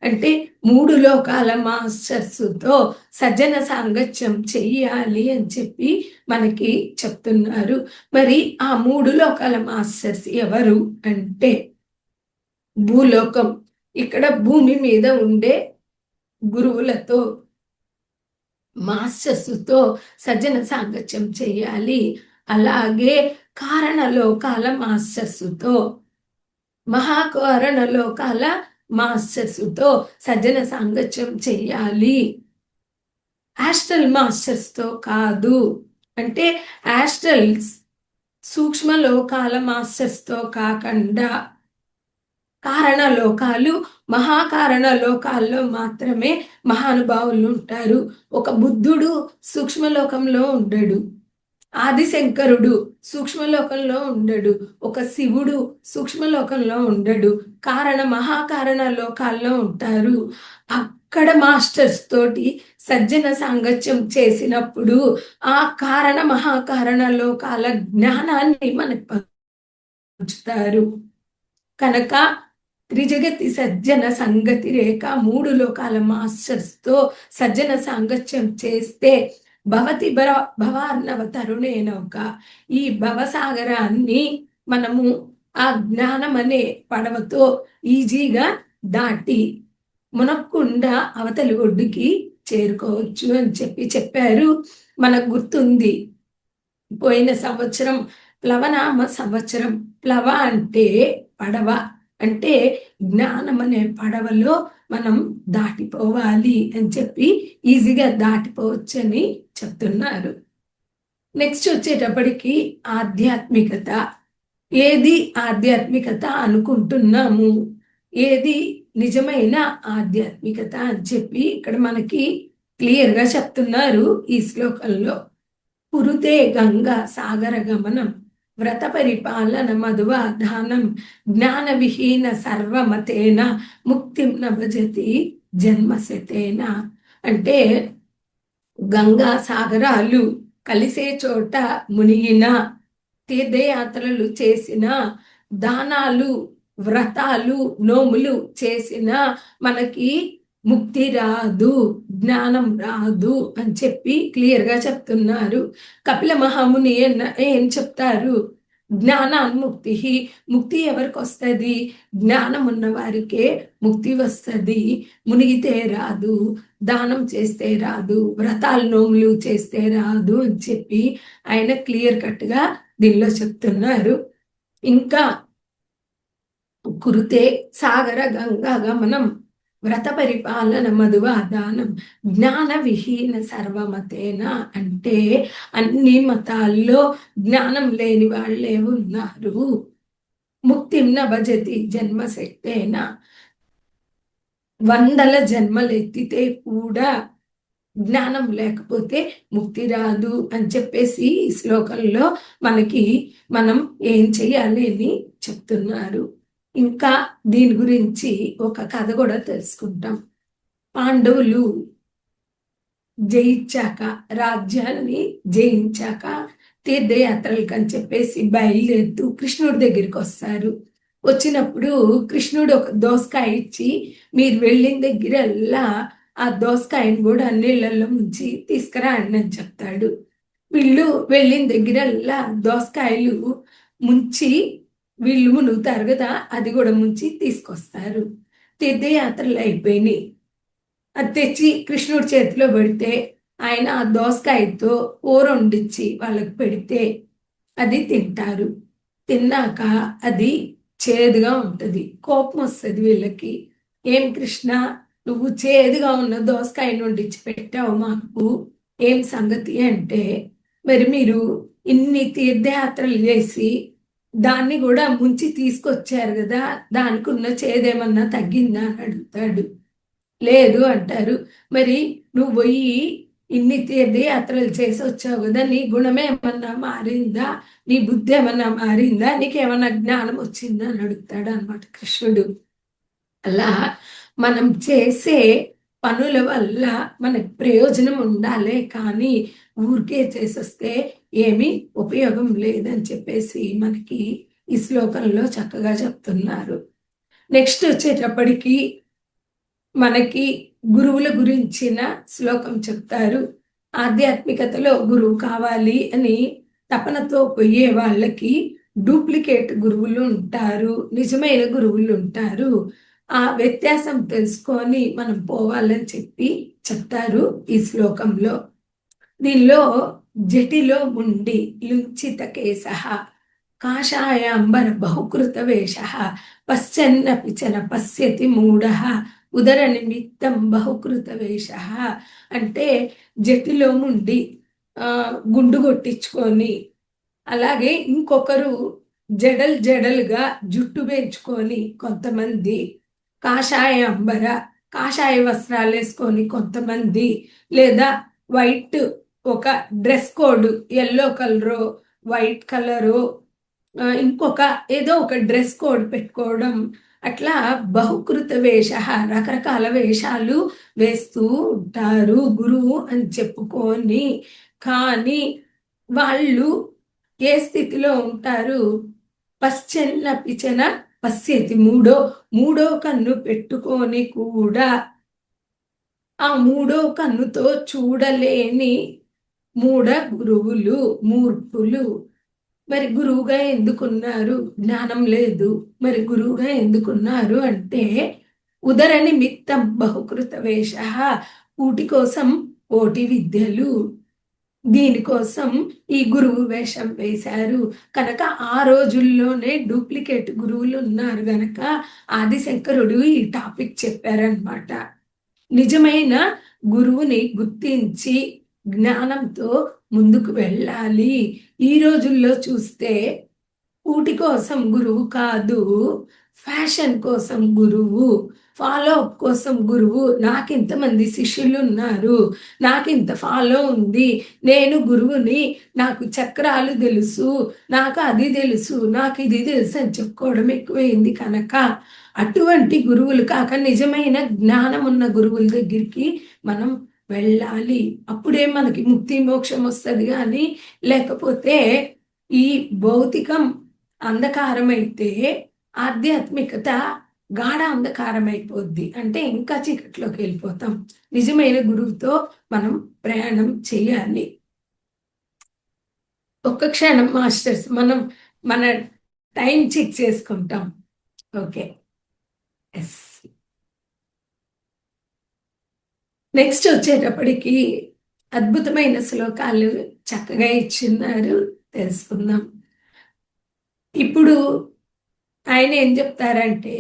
అంటే మూడు లోకాల మాస్టర్స్తో సజ్జన సాంగత్యం చెయ్యాలి అని చెప్పి మనకి చెప్తున్నారు. మరి ఆ మూడు లోకాల మాస్టర్స్ ఎవరు అంటే భూలోకం, ఇక్కడ భూమి మీద ఉండే గురువులతో మాస్టర్స్తో సజ్జన సాంగత్యం చేయాలి. అలాగే కారణలోకాల మాస్టర్స్తో, మహాకారణలోకాల మాస్టర్స్తో సజ్జన సాంగత్యం చేయాలి. ఆస్ట్రల్ మాస్టర్స్తో కాదు, అంటే ఆస్ట్రల్స్ సూక్ష్మ లోకాల మాస్టర్స్తో కాకుండా కారణలోకాలు, మహాకారణ లోకాల్లో మాత్రమే మహానుభావులు ఉంటారు. ఒక బుద్ధుడు సూక్ష్మలోకంలో ఉండడు, ఆదిశంకరుడు సూక్ష్మలోకంలో ఉండడు, ఒక శివుడు సూక్ష్మలోకంలో ఉండడు, మహాకారణ లోకాల్లో ఉంటారు. అక్కడ మాస్టర్స్ తోటి సజ్జన సాంగత్యం చేసినప్పుడు ఆ మహాకారణ లోకాల జ్ఞానాన్ని మనకు పంచుతారు. కనుక త్రిజగతి సజ్జన సంగతి రేఖ, మూడు లోకాల మాస్టర్స్తో సజ్జన సాంగత్యం చేస్తే భవతి భవార్ణవ తరుణేనౌక, ఈ భవసాగరాన్ని మనము ఆ జ్ఞానం అనే పడవతో ఈజీగా దాటి మునక్కుండా అవతలి ఒడ్డుకి చేరుకోవచ్చు అని చెప్పారు. మనకు గుర్తుంది, పోయిన సంవత్సరం ప్లవనామ సంవత్సరం. ప్లవ అంటే పడవ, అంటే జ్ఞానం అనే పడవలో మనం దాటిపోవాలి అని చెప్పి ఈజీగా దాటిపోవచ్చని చెప్తున్నారు. నెక్స్ట్ వచ్చేటప్పటికి ఆధ్యాత్మికత. ఏది ఆధ్యాత్మికత అనుకుంటున్నాము, ఏది నిజమైన ఆధ్యాత్మికత అని చెప్పి ఇక్కడ మనకి క్లియర్గా చెప్తున్నారు ఈ శ్లోకంలో. కురుతే గంగా సాగర గమనం వ్రత పరిపాలన మధువాధానం జ్ఞాన విహీన సర్వమతేన ముక్తిం నభజతి జన్మశతేన. అంటే గంగా సాగరాలు కలిసే చోట మునిగిన, తీర్థయాత్రలు చేసిన, దానాలు వ్రతాలు నోములు చేసిన మనకి ముక్తి రాదు, జ్ఞానం రాదు అని చెప్పి క్లియర్గా చెప్తున్నారు. కపిల మహాముని ఏం చెప్తారు? జ్ఞానాన్ముక్తి, ముక్తి ఎవరికి వస్తుంది? జ్ఞానం ఉన్న వారికే ముక్తి వస్తుంది. మునిగితే రాదు, దానం చేస్తే రాదు, వ్రతాలు నోములు చేస్తే రాదు అని చెప్పి ఆయన క్లియర్ కట్గా దీనిలో చెప్తున్నారు. ఇంకా కురుతే సాగర గంగా గమనం వ్రత పరిపాలన మధువాదానం జ్ఞాన విహీన సర్వమతేన అంటే అన్ని మతాల్లో జ్ఞానం లేని వాళ్ళే ఉన్నారు. ముక్తిం భజతి జన్మశక్తేన, వందల జన్మలు ఎత్తితే కూడా జ్ఞానం లేకపోతే ముక్తి రాదు అని చెప్పేసి ఈ శ్లోకంలో మనం ఏం చెయ్యాలి అని చెప్తున్నారు. ఇంకా దీని గురించి ఒక కథ కూడా తెలుసుకుంటాం. పాండవులు జయించాక, రాజ్యాన్ని జయించాక తీర్థయాత్రలకు అని చెప్పేసి బయలుదేరుతూ కృష్ణుడి దగ్గరికి వస్తారు. వచ్చినప్పుడు కృష్ణుడు ఒక దోసకాయ ఇచ్చి, మీరు వెళ్ళిన దగ్గరల్లా ఆ దోసకాయని కూడా నీళ్ళల్లో ముంచి తీసుకురాండి అని చెప్తాడు. వీళ్ళు వెళ్ళిన దగ్గరల్లా దోసకాయలు ముంచి వీళ్ళు మునుగుతారు కదా, అది కూడా ముంచి తీసుకొస్తారు. తీర్థయాత్రలు అయిపోయినాయి. అది తెచ్చి కృష్ణుడి చేతిలో పెడితే ఆయన ఆ దోసకాయతో కూర వండించి వాళ్ళకి పెడితే అది తింటారు. తిన్నాక అది చేదుగా ఉంటుంది. కోపం వస్తుంది వీళ్ళకి. ఏం కృష్ణ, నువ్వు చేదుగా ఉన్న దోసకాయను వండించి పెట్టావు మాకు, ఏం సంగతి అంటే, మరి మీరు ఇన్ని తీర్థయాత్రలు చేసి దాన్ని కూడా ముంచి తీసుకొచ్చారు కదా, దానికి ఉన్న చేదేమన్నా తగ్గిందా అని అడుగుతాడు. లేదు అంటారు. మరి నువ్వు పోయి ఇన్ని తీర్థయాత్రలు చేసి వచ్చావు కదా, నీ గుణం ఏమన్నా మారిందా, నీ బుద్ధి ఏమన్నా మారిందా, నీకేమన్నా జ్ఞానం వచ్చిందా అని అడుగుతాడు అనమాట కృష్ణుడు. అలా మనం చేసే పనుల వల్ల మనకు ప్రయోజనం ఉండాలి, కానీ ఊరికే చేసొస్తే ఏమీ ఉపయోగం లేదని చెప్పేసి మనకి ఈ శ్లోకంలో చక్కగా చెప్తున్నారు. నెక్స్ట్ వచ్చేటప్పటికి మనకి గురువుల గురించిన శ్లోకం చెప్తారు. ఆధ్యాత్మికతలో గురువు కావాలి అని తపనతో పోయే వాళ్ళకి డూప్లికేట్ గురువులు ఉంటారు, నిజమైన గురువులు ఉంటారు. ఆ వ్యత్యాసం తెలుసుకొని మనం పోవాలని చెప్పి చెప్తారు ఈ శ్లోకంలో. దీనిలో జటిలో ముండి లుంచిత కేశః కాషాయాంబర బహుకృత వేషః పశ్చన్న పిచన పశ్యతి మూఢః ఉదర నిమిత్తం బహుకృత వేషః అంటే జటిలో ముండి గుండు కొట్టించుకొని, అలాగే ఇంకొకరు జడలుగా జుట్టు పెంచుకొని, కొంతమంది కాషాయ అంబర కాషాయ వస్త్రాలు వేసుకొని కొంతమంది, లేదా వైట్ ఒక dress code yellow colour white colour ఇంకొక ఏదో ఒక డ్రెస్ కోడ్ పెట్టుకోవడం, అట్లా బహుకృత వేష రకరకాల వేషాలు వేస్తూ ఉంటారు గురువు అని చెప్పుకొని. కానీ వాళ్ళు ఏ స్థితిలో ఉంటారు? పశ్చన్న పిచన పశ్యతి, మూడో కన్ను పెట్టుకొని కూడా ఆ మూడో కన్నుతో చూడలేని మూఢ గురువులు, మూర్ఖులు. మరి గురువుగా ఎందుకున్నారు? జ్ఞానం లేదు. మరి గురువుగా ఎందుకున్నారు అంటే ఉదర నిమిత్తం బహుకృత వేష, కూటి కోసం కోటి విద్యలు, దీనికోసం ఈ గురువు వేషం వేశారు కనుక. ఆ రోజుల్లోనే డూప్లికేట్ గురువులు ఉన్నారు గనక ఆదిశంకరుడు ఈ టాపిక్ చెప్పారనమాట. నిజమైన గురువుని గుర్తించి జ్ఞానంతో ముందుకు వెళ్ళాలి. ఈ రోజుల్లో చూస్తే కూటి కోసం గురువు కాదు, ఫ్యాషన్ కోసం గురువు, ఫాలో అప్ కోసం గురువు. నాకింతమంది శిష్యులు ఉన్నారు, నాకింత ఫాలో ఉంది, నేను గురువుని, నాకు చక్రాలు తెలుసు, నాకు అది తెలుసు, నాకు ఇది తెలుసు అని చెప్పుకోవడం ఎక్కువైంది కనుక అటువంటి గురువులు కాక నిజమైన జ్ఞానం ఉన్న గురువుల దగ్గరికి మనం వెళ్ళాలి. అప్పుడే మనకి ముక్తి మోక్షం వస్తుంది. కానీ లేకపోతే ఈ భౌతికం అంధకారం అయితే ఆధ్యాత్మికత గాఢ అంధకారం అయిపోద్ది. అంటే ఇంకా చీకట్లోకి వెళ్ళిపోతాం. నిజమైన గురువుతో మనం ప్రయాణం చేయాలి. ఒక్క క్షణం మాస్టర్స్, మనం మన టైం చెక్ చేసుకుంటాం. ఓకే. ఎస్. నెక్స్ట్ వచ్చేటప్పటికి అద్భుతమైన శ్లోకాలు చక్కగా ఇచ్చిన్నారు, తెలుసుకుందాం. ఇప్పుడు ఆయన ఏం చెప్తారంటే,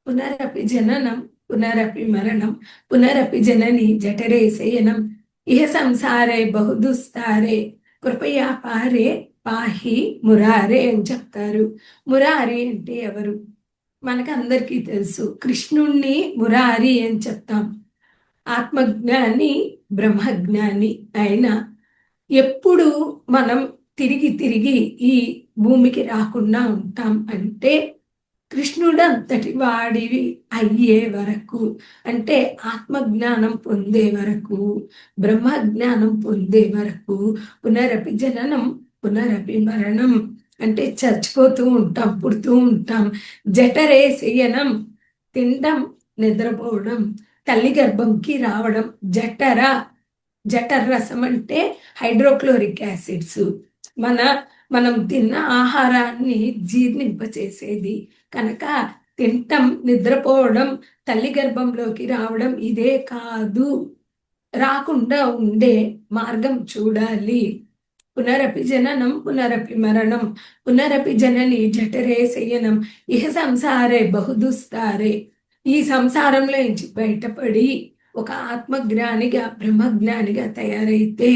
పునరపి జననం పునరపి మరణం పునరపి జనని జఠరే శయనం ఇహ సంసారే బహుదుస్తారే కృపయా పారే పాహి మురారే అని చెప్తారు. మురారి అంటే ఎవరు? మనకందరికీ తెలుసు, కృష్ణుణ్ణి మురారి అని చెప్తాం. ఆత్మజ్ఞాని, బ్రహ్మజ్ఞాని అయిన ఎప్పుడు మనం తిరిగి తిరిగి ఈ భూమికి రాకుండా ఉంటాం అంటే కృష్ణుడు అంతటి వాడివి అయ్యే వరకు, అంటే ఆత్మజ్ఞానం పొందే వరకు, బ్రహ్మజ్ఞానం పొందే వరకు, పునరపి జననం పునరపి మరణం అంటే చచ్చిపోతూ ఉంటాం, పుడుతూ ఉంటాం. జఠరే శయనం, తినడం, నిద్రపోవడం, తల్లి గర్భంకి రావడం. జఠర రసం అంటే హైడ్రోక్లోరిక్ యాసిడ్స్, మన మనం తిన్న ఆహారాన్ని జీర్ణింపచేసేది. కనుక తింటం, నిద్రపోవడం, తల్లి గర్భంలోకి రావడం ఇదే కాదు, రాకుండా ఉండే మార్గం చూడాలి. పునరపి జననం పునరపి మరణం పునరపి జనని జఠరే శయనం ఇహ సంసారే బహుదుస్తారే. ఈ సంసారంలో నుంచి బయటపడి ఒక ఆత్మజ్ఞానిగా, బ్రహ్మజ్ఞానిగా తయారైతే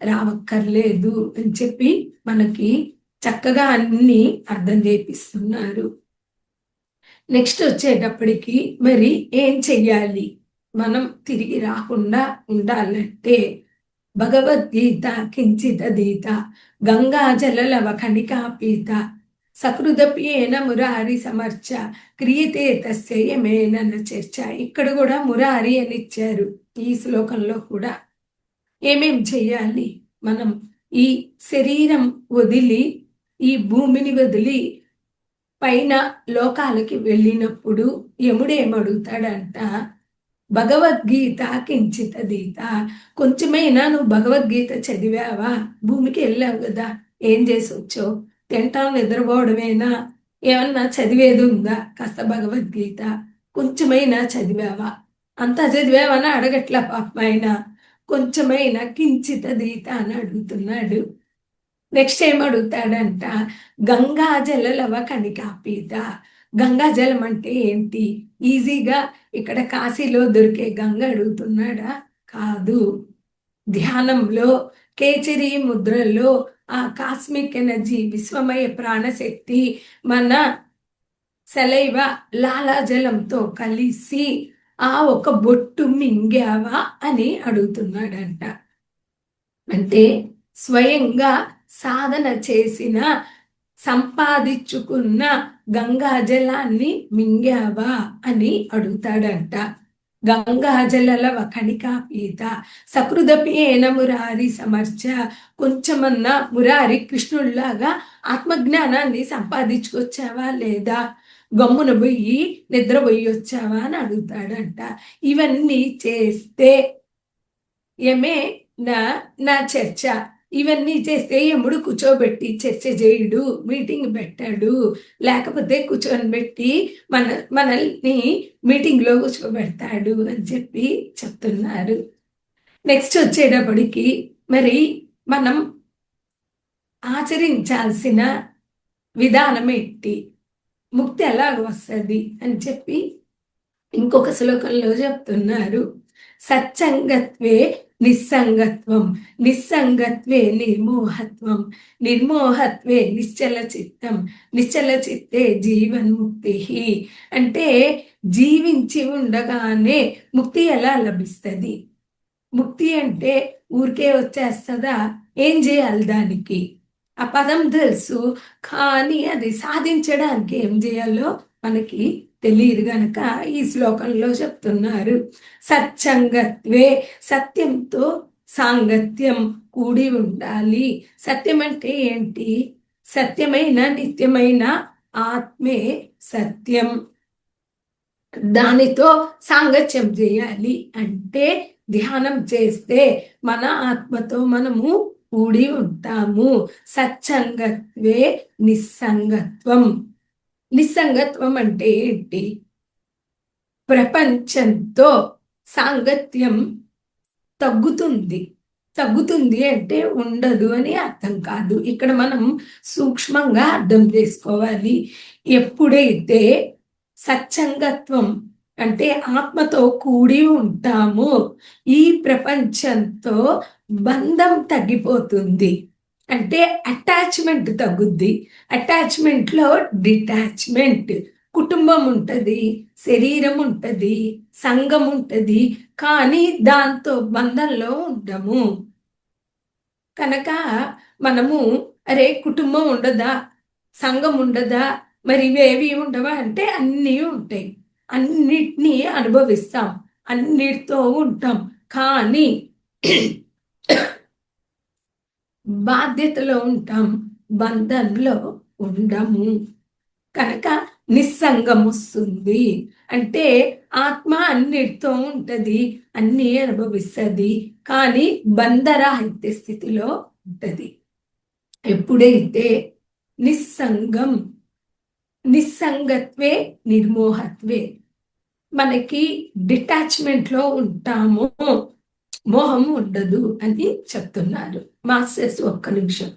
రావక్కర్లేదు అని చెప్పి మనకి చక్కగా అన్ని అర్థం చేపిస్తున్నారు. నెక్స్ట్ వచ్చేటప్పటికి మరి ఏం చెయ్యాలి మనం తిరిగి రాకుండా ఉండాలంటే, భగవద్గీత కించిదీత గంగాజలలవ కణికాపీత సకృదప్యేన మురారి సమర్చ క్రియతే తస్య యమేన చర్చ. ఇక్కడ కూడా మురారి అని ఇచ్చారు ఈ శ్లోకంలో కూడా. ఏమేం చెయ్యాలి మనం ఈ శరీరం వదిలి, ఈ భూమిని వదిలి పైన లోకాలకి వెళ్ళినప్పుడు యముడేమడుగుతాడంట, భగవద్గీత కించితదీత, కొంచెమైనా నువ్వు భగవద్గీత చదివావా? భూమికి వెళ్ళావు కదా, ఏం చేసి వచ్చావు? తింటాం, నిద్రపోవడమేనా? ఏమన్నా చదివేది ఉందా? కాస్త భగవద్గీత కొంచెమైనా చదివావా? అంతా చదివావని అడగట్లా పాపం ఆయన, కొంచెమైనా కించితదీత అని అడుగుతున్నాడు. నెక్స్ట్ ఏం అడుగుతాడంట, గంగాజలలవ కణికాపీత. గంగాజలం అంటే ఏంటి? ఈజీగా ఇక్కడ కాశీలో దొరికే గంగ అడుగుతున్నాడా? కాదు. ధ్యానంలో కేచరి ముద్రలో ఆ కాస్మిక్ ఎనర్జీ, విశ్వమయ ప్రాణశక్తి మన సెలైవ లాలాజలంతో కలిసి ఆ ఒక బొట్టు మింగావా అని అడుగుతున్నాడంట. అంటే స్వయంగా సాధన చేసిన, సంపాదించుకున్న గంగాజలాన్ని మింగావా అని అడుగుతాడంట. గంగాజలలవ కణికాపీత సకృదప్యేన మురారి సమర్చ. కొంచెమన్నా మురారి కృష్ణుడిలాగా ఆత్మజ్ఞానాన్ని సంపాదించుకొచ్చావా లేదా? గమ్మున పోయి నిద్రపోయి వచ్చావా అని అడుగుతాడంట. ఇవన్నీ చేస్తే యమే నా నా చర్చ, ఇవన్నీ చేస్తే యముడు కూర్చోబెట్టి చర్చ చేయడు, మీటింగ్ పెట్టాడు. లేకపోతే కూర్చొని పెట్టి మనల్ని మీటింగ్లో కూర్చోబెడతాడు అని చెప్పి చెప్తున్నారు. నెక్స్ట్ వచ్చేటప్పటికి మరి మనం ఆచరించాల్సిన విధానం ఏంటి, ముక్తి ఎలా వస్తుంది అని చెప్పి ఇంకొక శ్లోకంలో చెప్తున్నారు. సత్సంగత్వే నిస్సంగత్వం, నిస్సంగత్వే నిర్మోహత్వం, నిర్మోహత్వే నిశ్చల చిత్తం, నిశ్చల చిత్తే జీవన్ముక్తి. అంటే జీవించి ఉండగానే ముక్తి ఎలా లభిస్తుంది? ముక్తి అంటే ఊరికే వచ్చేస్తుందా? ఏం చేయాలి దానికి? ఆ పదం తెలుసు, కానీ అది సాధించడానికి ఏం చేయాలో మనకి తెలియదు గనక ఈ శ్లోకంలో చెప్తున్నారు. సత్సంగత్వే, సత్యంతో సాంగత్యం కూడి ఉండాలి. సత్యం అంటే ఏంటి? సత్యమైన నిత్యమైన ఆత్మే సత్యం. దానితో సాంగత్యం చేయాలి అంటే ధ్యానం చేస్తే మన ఆత్మతో మనము కూడి ఉంటాము. సత్సంగత్వే నిస్సంగత్వం. నిస్సంగత్వం అంటే ఏంటి? ప్రపంచంతో సాంగత్యం తగ్గుతుంది. తగ్గుతుంది అంటే ఉండదు అని అర్థం కాదు. ఇక్కడ మనం సూక్ష్మంగా అర్థం చేసుకోవాలి. ఎప్పుడైతే సత్సంగత్వం అంటే ఆత్మతో కూడి ఉంటామో ఈ ప్రపంచంతో బంధం తగ్గిపోతుంది. అంటే అటాచ్మెంట్ తగ్గుద్ది. అటాచ్మెంట్ లో డిటాచ్మెంట్. కుటుంబం ఉంటది, శరీరం ఉంటది, సంఘం ఉంటది, కానీ దాంతో బంధంలో ఉండము. కనుక మనము అరే కుటుంబం ఉండదా, సంఘం ఉండదా, మరి ఇవేవి ఉండవా అంటే అన్నీ ఉంటాయి. అన్నిటినీ అనుభవిస్తాం, అన్నిటితో ఉంటాం, కానీ బాధ్యతలో ఉంటాం, బంధంలో ఉండము. కనుక నిస్సంగం వస్తుంది. అంటే ఆత్మ అన్నిటితో ఉంటది, అన్ని అనుభవిస్తుంది, కానీ బంధరాహిత్య స్థితిలో ఉంటది. ఎప్పుడైతే నిస్సంగం, నిస్సంగత్వే నిర్మోహత్వే, మనకి డిటాచ్మెంట్ లో ఉంటాము, మోహం ఉండదు అని చెప్తున్నారు మాస్టర్స్. ఒక్క నిమిషం.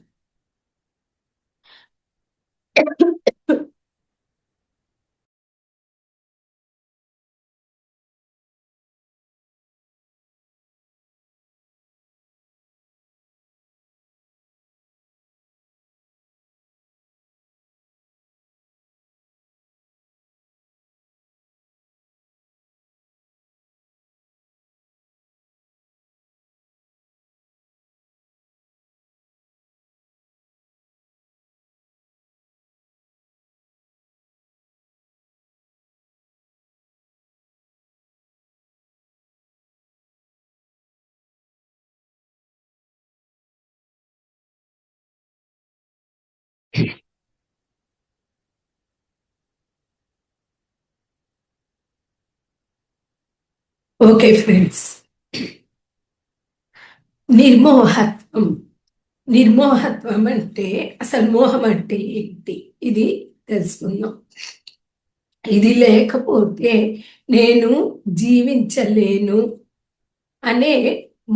Okay friends, నిర్మోహత్వం. నిర్మోహత్వం అంటే అసలు మోహం అంటే ఏంటి ఇది తెలుసుకుందాం. ఇది లేకపోతే నేను జీవించలేను అనే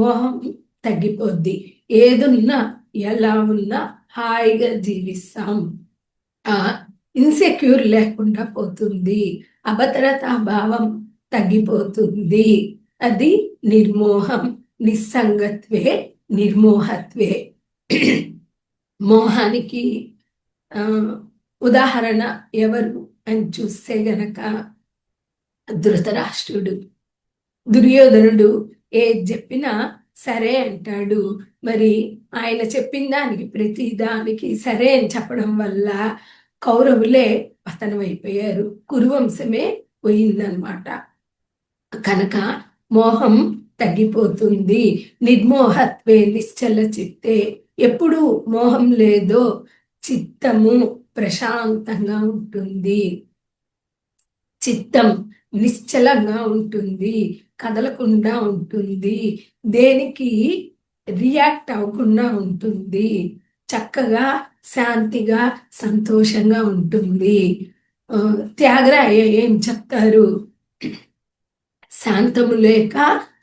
మోహం తగ్గిపోద్ది. ఏదున్నా ఎలా ఉన్నా హాయిగా జీవిస్తాం. ఆ ఇన్సెక్యూర్ లేకుండా పోతుంది, అభద్రతా భావం తగ్గిపోతుంది. అది నిర్మోహం. నిస్సంగత్వే నిర్మోహత్వే. మోహానికి ఉదాహరణ ఎవరు అని చూస్తే గనక ధృతరాష్ట్రుడు. దుర్యోధనుడు ఏది చెప్పినా సరే అంటాడు. మరి ఆయన చెప్పిన దానికి ప్రతి దానికి సరే అని చెప్పడం వల్ల కౌరవులే పతనమైపోయారు, కురువంశమే పోయిందనమాట. కనుక మోహం తగ్గిపోతుంది. నిర్మోహత్వే నిశ్చల చిత్తే. ఎప్పుడు మోహం లేదో చిత్తము ప్రశాంతంగా ఉంటుంది. చిత్తం నిశ్చలంగా ఉంటుంది, కదలకుండా ఉంటుంది, దేనికి రియాక్ట్ అవ్వకుండా ఉంటుంది, చక్కగా శాంతిగా సంతోషంగా ఉంటుంది. త్యాగరాయ ఏం చెప్తారు? శాంతము లేక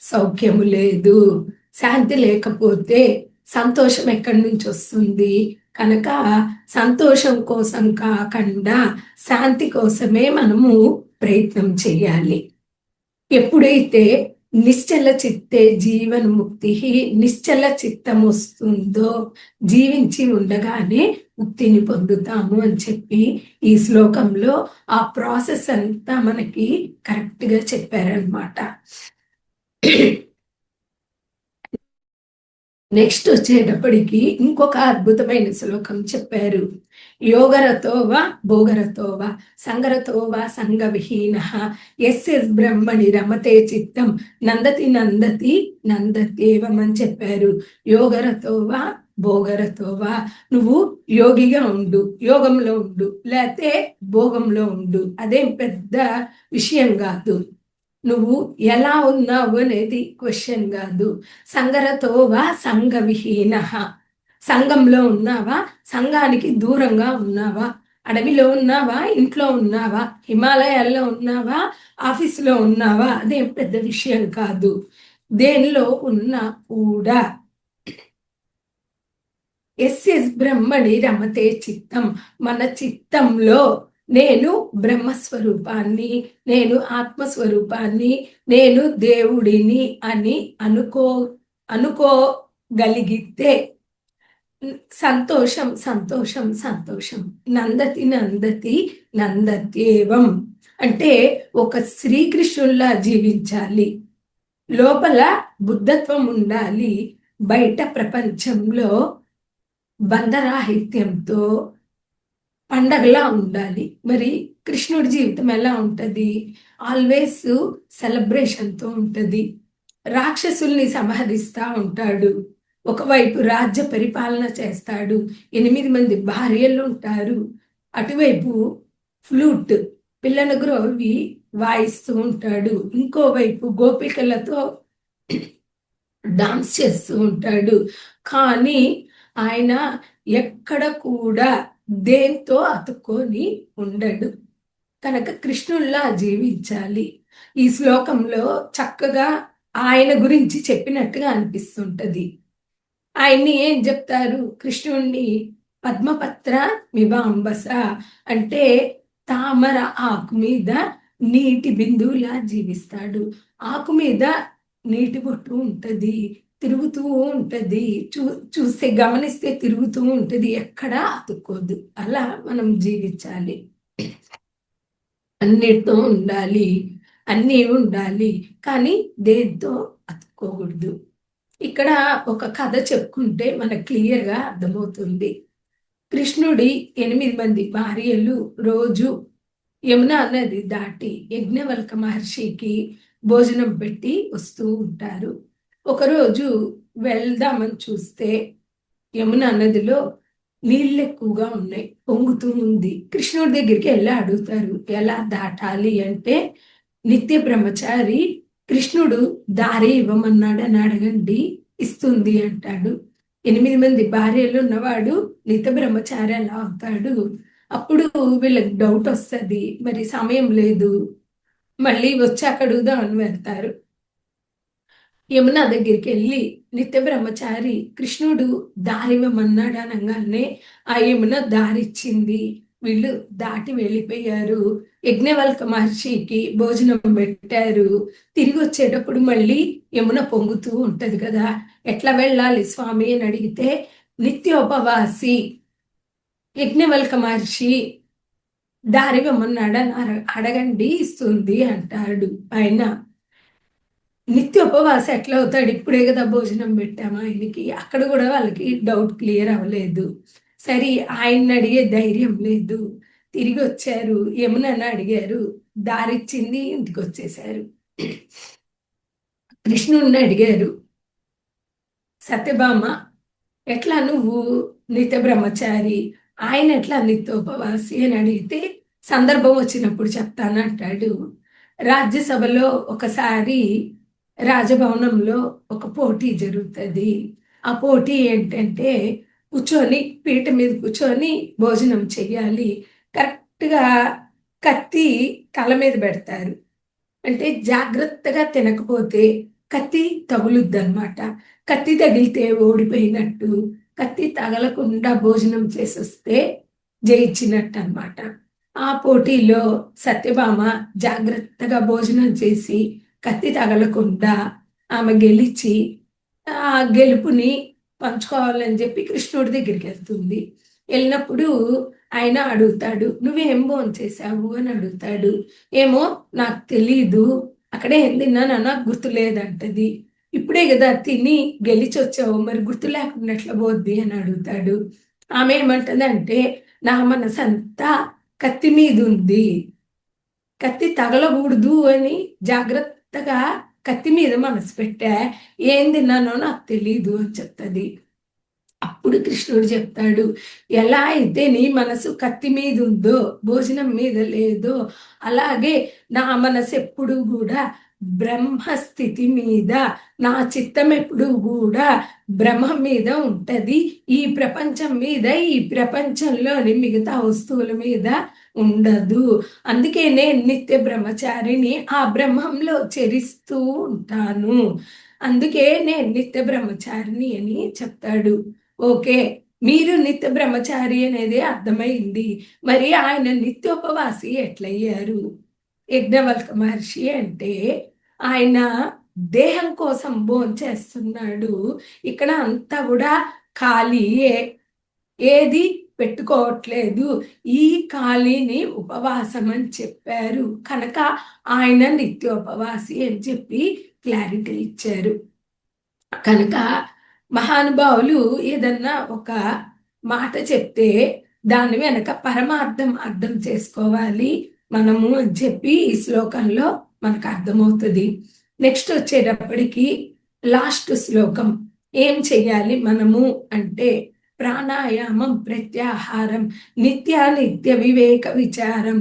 సౌఖ్యము లేదు. శాంతి లేకపోతే సంతోషం ఎక్కడి నుంచి వస్తుంది? కనుక సంతోషం కోసం కాకుండా శాంతి కోసమే మనము ప్రయత్నం చేయాలి. ఎప్పుడైతే నిశ్చల చిత్తే జీవన్ ముక్తి, నిశ్చల చిత్తం వస్తుందో జీవించి ఉండగానే ముక్తిని పొందుతాము అని చెప్పి ఈ శ్లోకంలో ఆ ప్రాసెస్ అంతా మనకి కరెక్ట్ గా చెప్పారనమాట. నెక్స్ట్ వచ్చేటప్పటికి ఇంకొక అద్భుతమైన శ్లోకం చెప్పారు. యోగరతోవా భోగరతోవా సంగరతోవా సంగ విహీన ఎస్ బ్రహ్మణి రమతే చిత్తం నందతి నందతి నందతేవం అని చెప్పారు. యోగరతోవా భోగరతోవా. నువ్వు యోగిగా ఉండు, యోగంలో ఉండు, లేతే భోగంలో ఉండు, అదేం పెద్ద విషయం కాదు. నువ్వు ఎలా ఉన్నావు అనేది క్వశ్చన్ కాదు. సంగరతోవా సంఘ విహీన. సంఘంలో ఉన్నావా, సంఘానికి దూరంగా ఉన్నావా, అడవిలో ఉన్నావా, ఇంట్లో ఉన్నావా, హిమాలయాల్లో ఉన్నావా, ఆఫీసులో ఉన్నావా, అదేం పెద్ద విషయం కాదు. దేనిలో ఉన్నా కూడా ఎస్ బ్రహ్మణి రమతే చిత్తం. మన చిత్తంలో నేను బ్రహ్మస్వరూపాన్ని, నేను ఆత్మస్వరూపాన్ని, నేను దేవుడిని అని అనుకోగలిగితే సంతోషం సంతోషం సంతోషం. నందతి నందతి నందత్యేవం. అంటే ఒక శ్రీకృష్ణుల్లా జీవించాలి, లోపల బుద్ధత్వం ఉండాలి, బయట ప్రపంచంలో బంధరాహిత్యంతో పండగలా ఉండాలి. మరి కృష్ణుడి జీవితం ఎలా ఉంటది? ఆల్వేస్ సెలబ్రేషన్తో ఉంటది. రాక్షసుల్ని సంహరిస్తా ఉంటాడు, ఒకవైపు రాజ్య పరిపాలన చేస్తాడు, 8 మంది భార్యలు ఉంటారు, అటువైపు ఫ్లూట్ పిల్లల గ్రోవి వాయిస్తూ ఉంటాడు, ఇంకోవైపు గోపికలతో డాన్స్ చేస్తూ ఉంటాడు. కానీ ఆయన ఎక్కడ కూడా దేంతో అతుక్కొని ఉండడు. కనుక కృష్ణుల్లా జీవించాలి. ఈ శ్లోకంలో చక్కగా ఆయన గురించి చెప్పినట్టుగా అనిపిస్తుంటది. ఆయన్ని ఏం చెప్తారు? కృష్ణుణ్ణి పద్మపత్ర మివాంబస, అంటే తామర ఆకు మీద నీటి బిందువులా జీవిస్తాడు. ఆకు మీద నీటి బొట్టు ఉంటది, తిరుగుతూ ఉంటది, చూస్తే గమనిస్తే తిరుగుతూ ఉంటది, ఎక్కడా అతుక్కోదు. అలా మనం జీవించాలి. అన్నిటితో ఉండాలి, అన్నీ ఉండాలి, కానీ దేంతో అతుక్కోకూడదు. ఇక్కడ ఒక కథ చెప్పుకుంటే మనకు క్లియర్గా అర్థమవుతుంది. కృష్ణుడి 8 మంది భార్యలు రోజు యమునా నది దాటి యజ్ఞవల్క మహర్షికి భోజనం పెట్టి వస్తూ ఉంటారు. ఒకరోజు వెళ్దామని చూస్తే యమునా నదిలో నీళ్ళు ఎక్కువగా ఉన్నాయి, పొంగుతూ ఉంది. కృష్ణుడి దగ్గరికి వెళ్ళి అడుగుతారు, ఎలా దాటాలి అంటే, నిత్య బ్రహ్మచారి కృష్ణుడు దారి ఇవ్వమన్నాడు అని అడగండి, ఇస్తుంది అంటాడు. 8 మంది భార్యలు ఉన్నవాడు నిత్య బ్రహ్మచారి ఎలా అవుతాడు? అప్పుడు వీళ్ళకి డౌట్ వస్తుంది, మరి సమయం లేదు, మళ్ళీ వచ్చాక అడుగుదాం అని వెళ్తారు. యమున దగ్గరికి వెళ్ళి నిత్య బ్రహ్మచారి కృష్ణుడు దారివ్వమన్నాడు అనగానే ఆ యమున దారిచ్చింది. వీళ్ళు దాటి వెళ్ళిపోయారు. యజ్ఞవల్క మహర్షికి భోజనం పెట్టారు. తిరిగి వచ్చేటప్పుడు మళ్ళీ యమున పొంగుతూ ఉంటది కదా, ఎట్లా వెళ్ళాలి స్వామి అని అడిగితే, నిత్యోపవాసి యజ్ఞవల్క మహర్షి దారివ్వమన్నాడు అని అడగండి, ఇస్తుంది అంటాడు ఆయన. నిత్య ఉపవాస ఎట్లా అవుతాడు? ఇప్పుడే కదా భోజనం పెట్టాము ఆయనకి. అక్కడ కూడా వాళ్ళకి డౌట్ క్లియర్ అవ్వలేదు. సరే, ఆయన్ని అడిగే ధైర్యం లేదు. తిరిగి వచ్చారు, యమునని అడిగారు, దారిచ్చింది, ఇంటికి వచ్చేసారు. కృష్ణుడిని అడిగారు, సత్యభామ ఎట్లా నువ్వు నిత్య బ్రహ్మచారి, ఆయన ఎట్లా నిత్యోపవాసి అని అడిగితే, సందర్భం వచ్చినప్పుడు చెప్తానంటాడు. రాజ్యసభలో ఒకసారి రాజభవనంలో ఒక పోటీ జరుగుతుంది. ఆ పోటీ ఏంటంటే, కూర్చొని పీట మీద కూర్చొని భోజనం చెయ్యాలి. కరెక్ట్గా కత్తి తల మీద పెడతారు, అంటే జాగ్రత్తగా తినకపోతే కత్తి తగులుద్ది అనమాట. కత్తి తగిలితే ఓడిపోయినట్టు, కత్తి తగలకుండా భోజనం చేసొస్తే జయించినట్టు అనమాట. ఆ పోటీలో సత్యభామ జాగ్రత్తగా భోజనం చేసి కత్తి తగలకుండా ఆమె గెలిచి ఆ గెలుపుని పంచుకోవాలని చెప్పి కృష్ణుడి దగ్గరికి వెళ్తుంది. వెళ్ళినప్పుడు ఆయన అడుగుతాడు, నువ్వేం భోజనం చేశావు అని అడుగుతాడు. ఏమో నాకు తెలీదు, అక్కడే ఏం తిన్నాను నాకు గుర్తు లేదంటది. ఇప్పుడే కదా తిని గెలిచి వచ్చావు, మరి గుర్తు లేకుండా ఎట్లా పోద్ది అని అడుగుతాడు. ఆమె ఏమంటదంటే, నా మనసంతా కత్తి మీద ఉంది, కత్తి తగలకూడదు అని జాగ్రత్తగా కత్తి మీద మనసు పెట్టా, ఏం తిన్నానో నాకు తెలీదు అని చెప్తుంది. అప్పుడు కృష్ణుడు చెప్తాడు, ఎలా అయితే నీ మనసు కత్తి మీద ఉందో భోజనం మీద లేదో, అలాగే నా మనసు ఎప్పుడు కూడా బ్రహ్మస్థితి మీద, నా చిత్తం ఎప్పుడు కూడా బ్రహ్మ మీద ఉంటది. ఈ ప్రపంచం మీద, ఈ ప్రపంచంలోని మిగతా వస్తువుల మీద ఉండదు. అందుకే నేను నిత్య బ్రహ్మచారిని, ఆ బ్రహ్మంలో చరిస్తూ ఉంటాను. అందుకే నేను నిత్య బ్రహ్మచారిని అని చెప్తాడు. ఓకే, మీరు నిత్య బ్రహ్మచారి అనేది అర్థమైంది. మరి ఆయన నిత్యోపవాసి ఎట్లయ్యారు? యజ్ఞవల్క మహర్షి అంటే ఆయన దేహం కోసం భోంచేస్తున్నాడు. ఇక్కడ అంతా కూడా ఖాళీయే, ఏది పెట్టుకోవట్లేదు. ఈ ఖాళీని ఉపవాసం అని చెప్పారు కనుక ఆయన నిత్యోపవాసి అని చెప్పి క్లారిటీ ఇచ్చారు. కనుక మహానుభావులు ఏదన్నా ఒక మాట చెప్తే దాని వెనక పరమార్థం అర్థం చేసుకోవాలి మనము అని చెప్పి ఈ శ్లోకంలో మనకు అర్థమవుతుంది. నెక్స్ట్ వచ్చేటప్పటికి లాస్ట్ శ్లోకం, ఏం చెయ్యాలి మనము అంటే ప్రాణాయామం, ప్రత్యాహారం, నిత్య వివేక విచారం,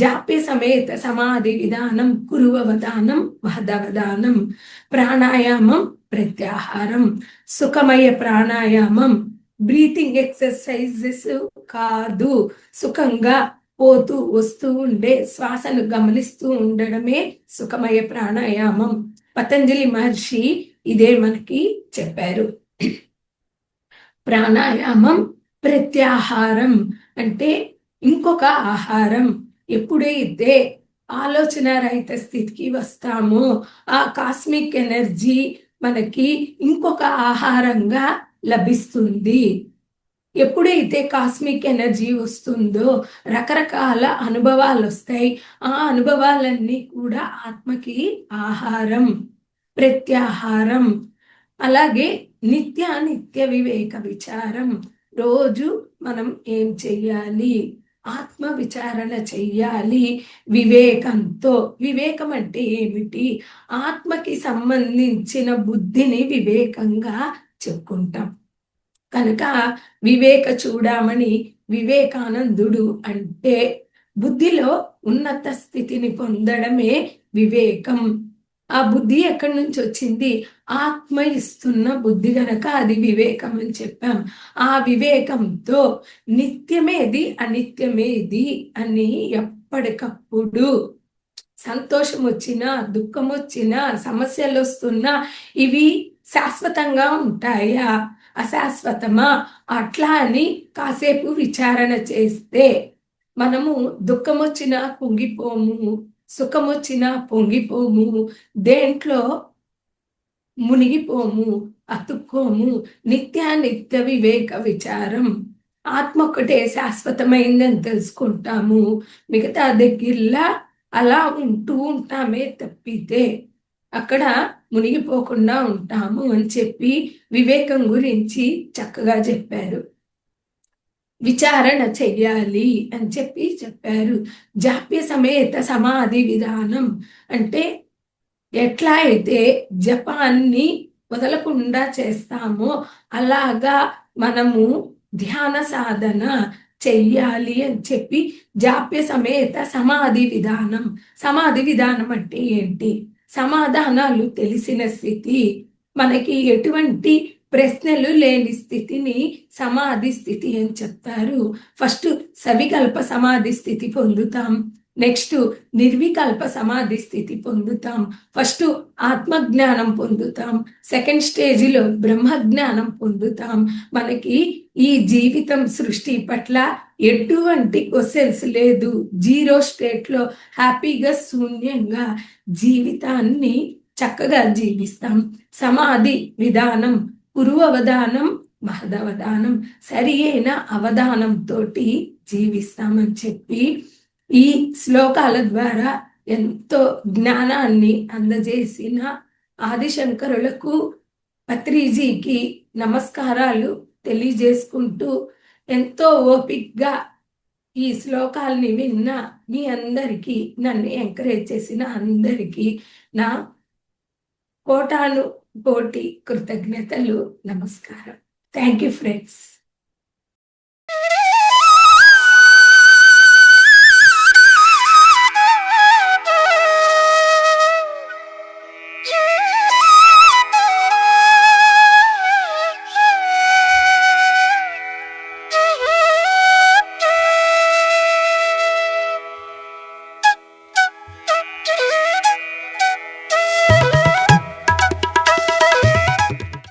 జాప్య సమేత సమాధి విధానం, కురువవధానం వహదవధానం. ప్రాణాయామం, ప్రత్యాహారం, సుఖమయ ప్రాణాయామం బ్రీతింగ్ ఎక్సర్సైజెస్ కాదు. సుఖంగా పోతూ వస్తూ ఉండే శ్వాసను గమనిస్తూ ఉండడమే సుఖమయ ప్రాణాయామం. పతంజలి మహర్షి ఇదే మనకి చెప్పారు. ప్రాణాయామం, ప్రత్యాహారం అంటే ఇంకొక ఆహారం. ఎప్పుడైతే ఆలోచన రహిత స్థితికి వస్తామో ఆ కాస్మిక్ ఎనర్జీ మనకి ఇంకొక ఆహారంగా లభిస్తుంది. ఎప్పుడైతే కాస్మిక్ ఎనర్జీ వస్తుందో రకరకాల అనుభవాలు వస్తాయి. ఆ అనుభవాలన్నీ కూడా ఆత్మకి ఆహారం, ప్రత్యాహారం. అలాగే నిత్య వివేక విచారం, రోజు మనం ఏం చెయ్యాలి? ఆత్మ విచారణ చెయ్యాలి వివేకంతో. వివేకం అంటే ఏమిటి? ఆత్మకి సంబంధించిన బుద్ధిని వివేకంగా చెప్పుకుంటాం కనుక వివేక చూడమని వివేకానందుడు అంటే బుద్ధిలో ఉన్నత స్థితిని పొందడమే వివేకం. ఆ బుద్ధి ఎక్కడి నుంచి వచ్చింది? ఆత్మ ఇస్తున్న బుద్ధి గనక అది వివేకం అని చెప్పాం. ఆ వివేకంతో నిత్యమేది అనిత్యమేది అని ఎప్పటికప్పుడు సంతోషం వచ్చినా, దుఃఖం వచ్చినా, సమస్యలు వస్తున్నా ఇవి శాశ్వతంగా ఉంటాయా, అశాశ్వతమా, అట్లా అని కాసేపు విచారణ చేస్తే మనము దుఃఖం వచ్చినా కుంగిపోము, సుఖం వచ్చినా పొంగిపోము, దేంట్లో మునిగిపోము, అతుక్కోము. నిత్య వివేక విచారం. ఆత్మ ఒకటే శాశ్వతమైందని తెలుసుకుంటాము. మిగతా దగ్గరలా అలా ఉంటూ ఉంటామే తప్పితే అక్కడ మునిగిపోకుండా ఉంటాము అని చెప్పి వివేకం గురించి చక్కగా చెప్పారు. విచారణ చెయ్యాలి అని చెప్పి చెప్పారు. జాప్య సమేత సమాధి విధానం అంటే ఎట్లా అయితే జపాన్ని వదలకుండా చేస్తామో అలాగా మనము ధ్యాన సాధన చెయ్యాలి అని చెప్పి జాప్య సమేత సమాధి విధానం. సమాధి విధానం అంటే ఏంటి? సమాధానాలు తెలిసిన స్థితి, మనకి ఎటువంటి ప్రశ్నలు లేని స్థితిని సమాధి స్థితి అని చెప్తారు. ఫస్ట్ సవికల్ప సమాధి స్థితి పొందుతాం, నెక్స్ట్ నిర్వికల్ప సమాధి స్థితి పొందుతాం, ఫస్ట్ ఆత్మజ్ఞానం పొందుతాం, సెకండ్ స్టేజిలో బ్రహ్మజ్ఞానం పొందుతాం. మనకి ఈ జీవితం సృష్టి పట్ల ఎటువంటి క్వశ్చన్స్ లేదు, జీరో స్టేట్లో హ్యాపీగా శూన్యంగా జీవితాన్ని చక్కగా జీవిస్తాం. సమాధి విధానం పురువవధానం మహదవధానం, సరి అయిన అవధానంతో జీవిస్తామని చెప్పి ఈ శ్లోకాల ద్వారా ఎంతో జ్ఞానాన్ని అందజేసిన ఆదిశంకరులకు, పత్రిజీకి నమస్కారాలు తెలియజేసుకుంటూ ఎంతో ఓపిక్గా ఈ శ్లోకాల్ని విన్న మీ అందరికీ, నన్ను ఎంకరేజ్ చేసిన అందరికీ నా కోటాను కోటి కృతజ్ఞతలు, నమస్కారం. Thank you friends.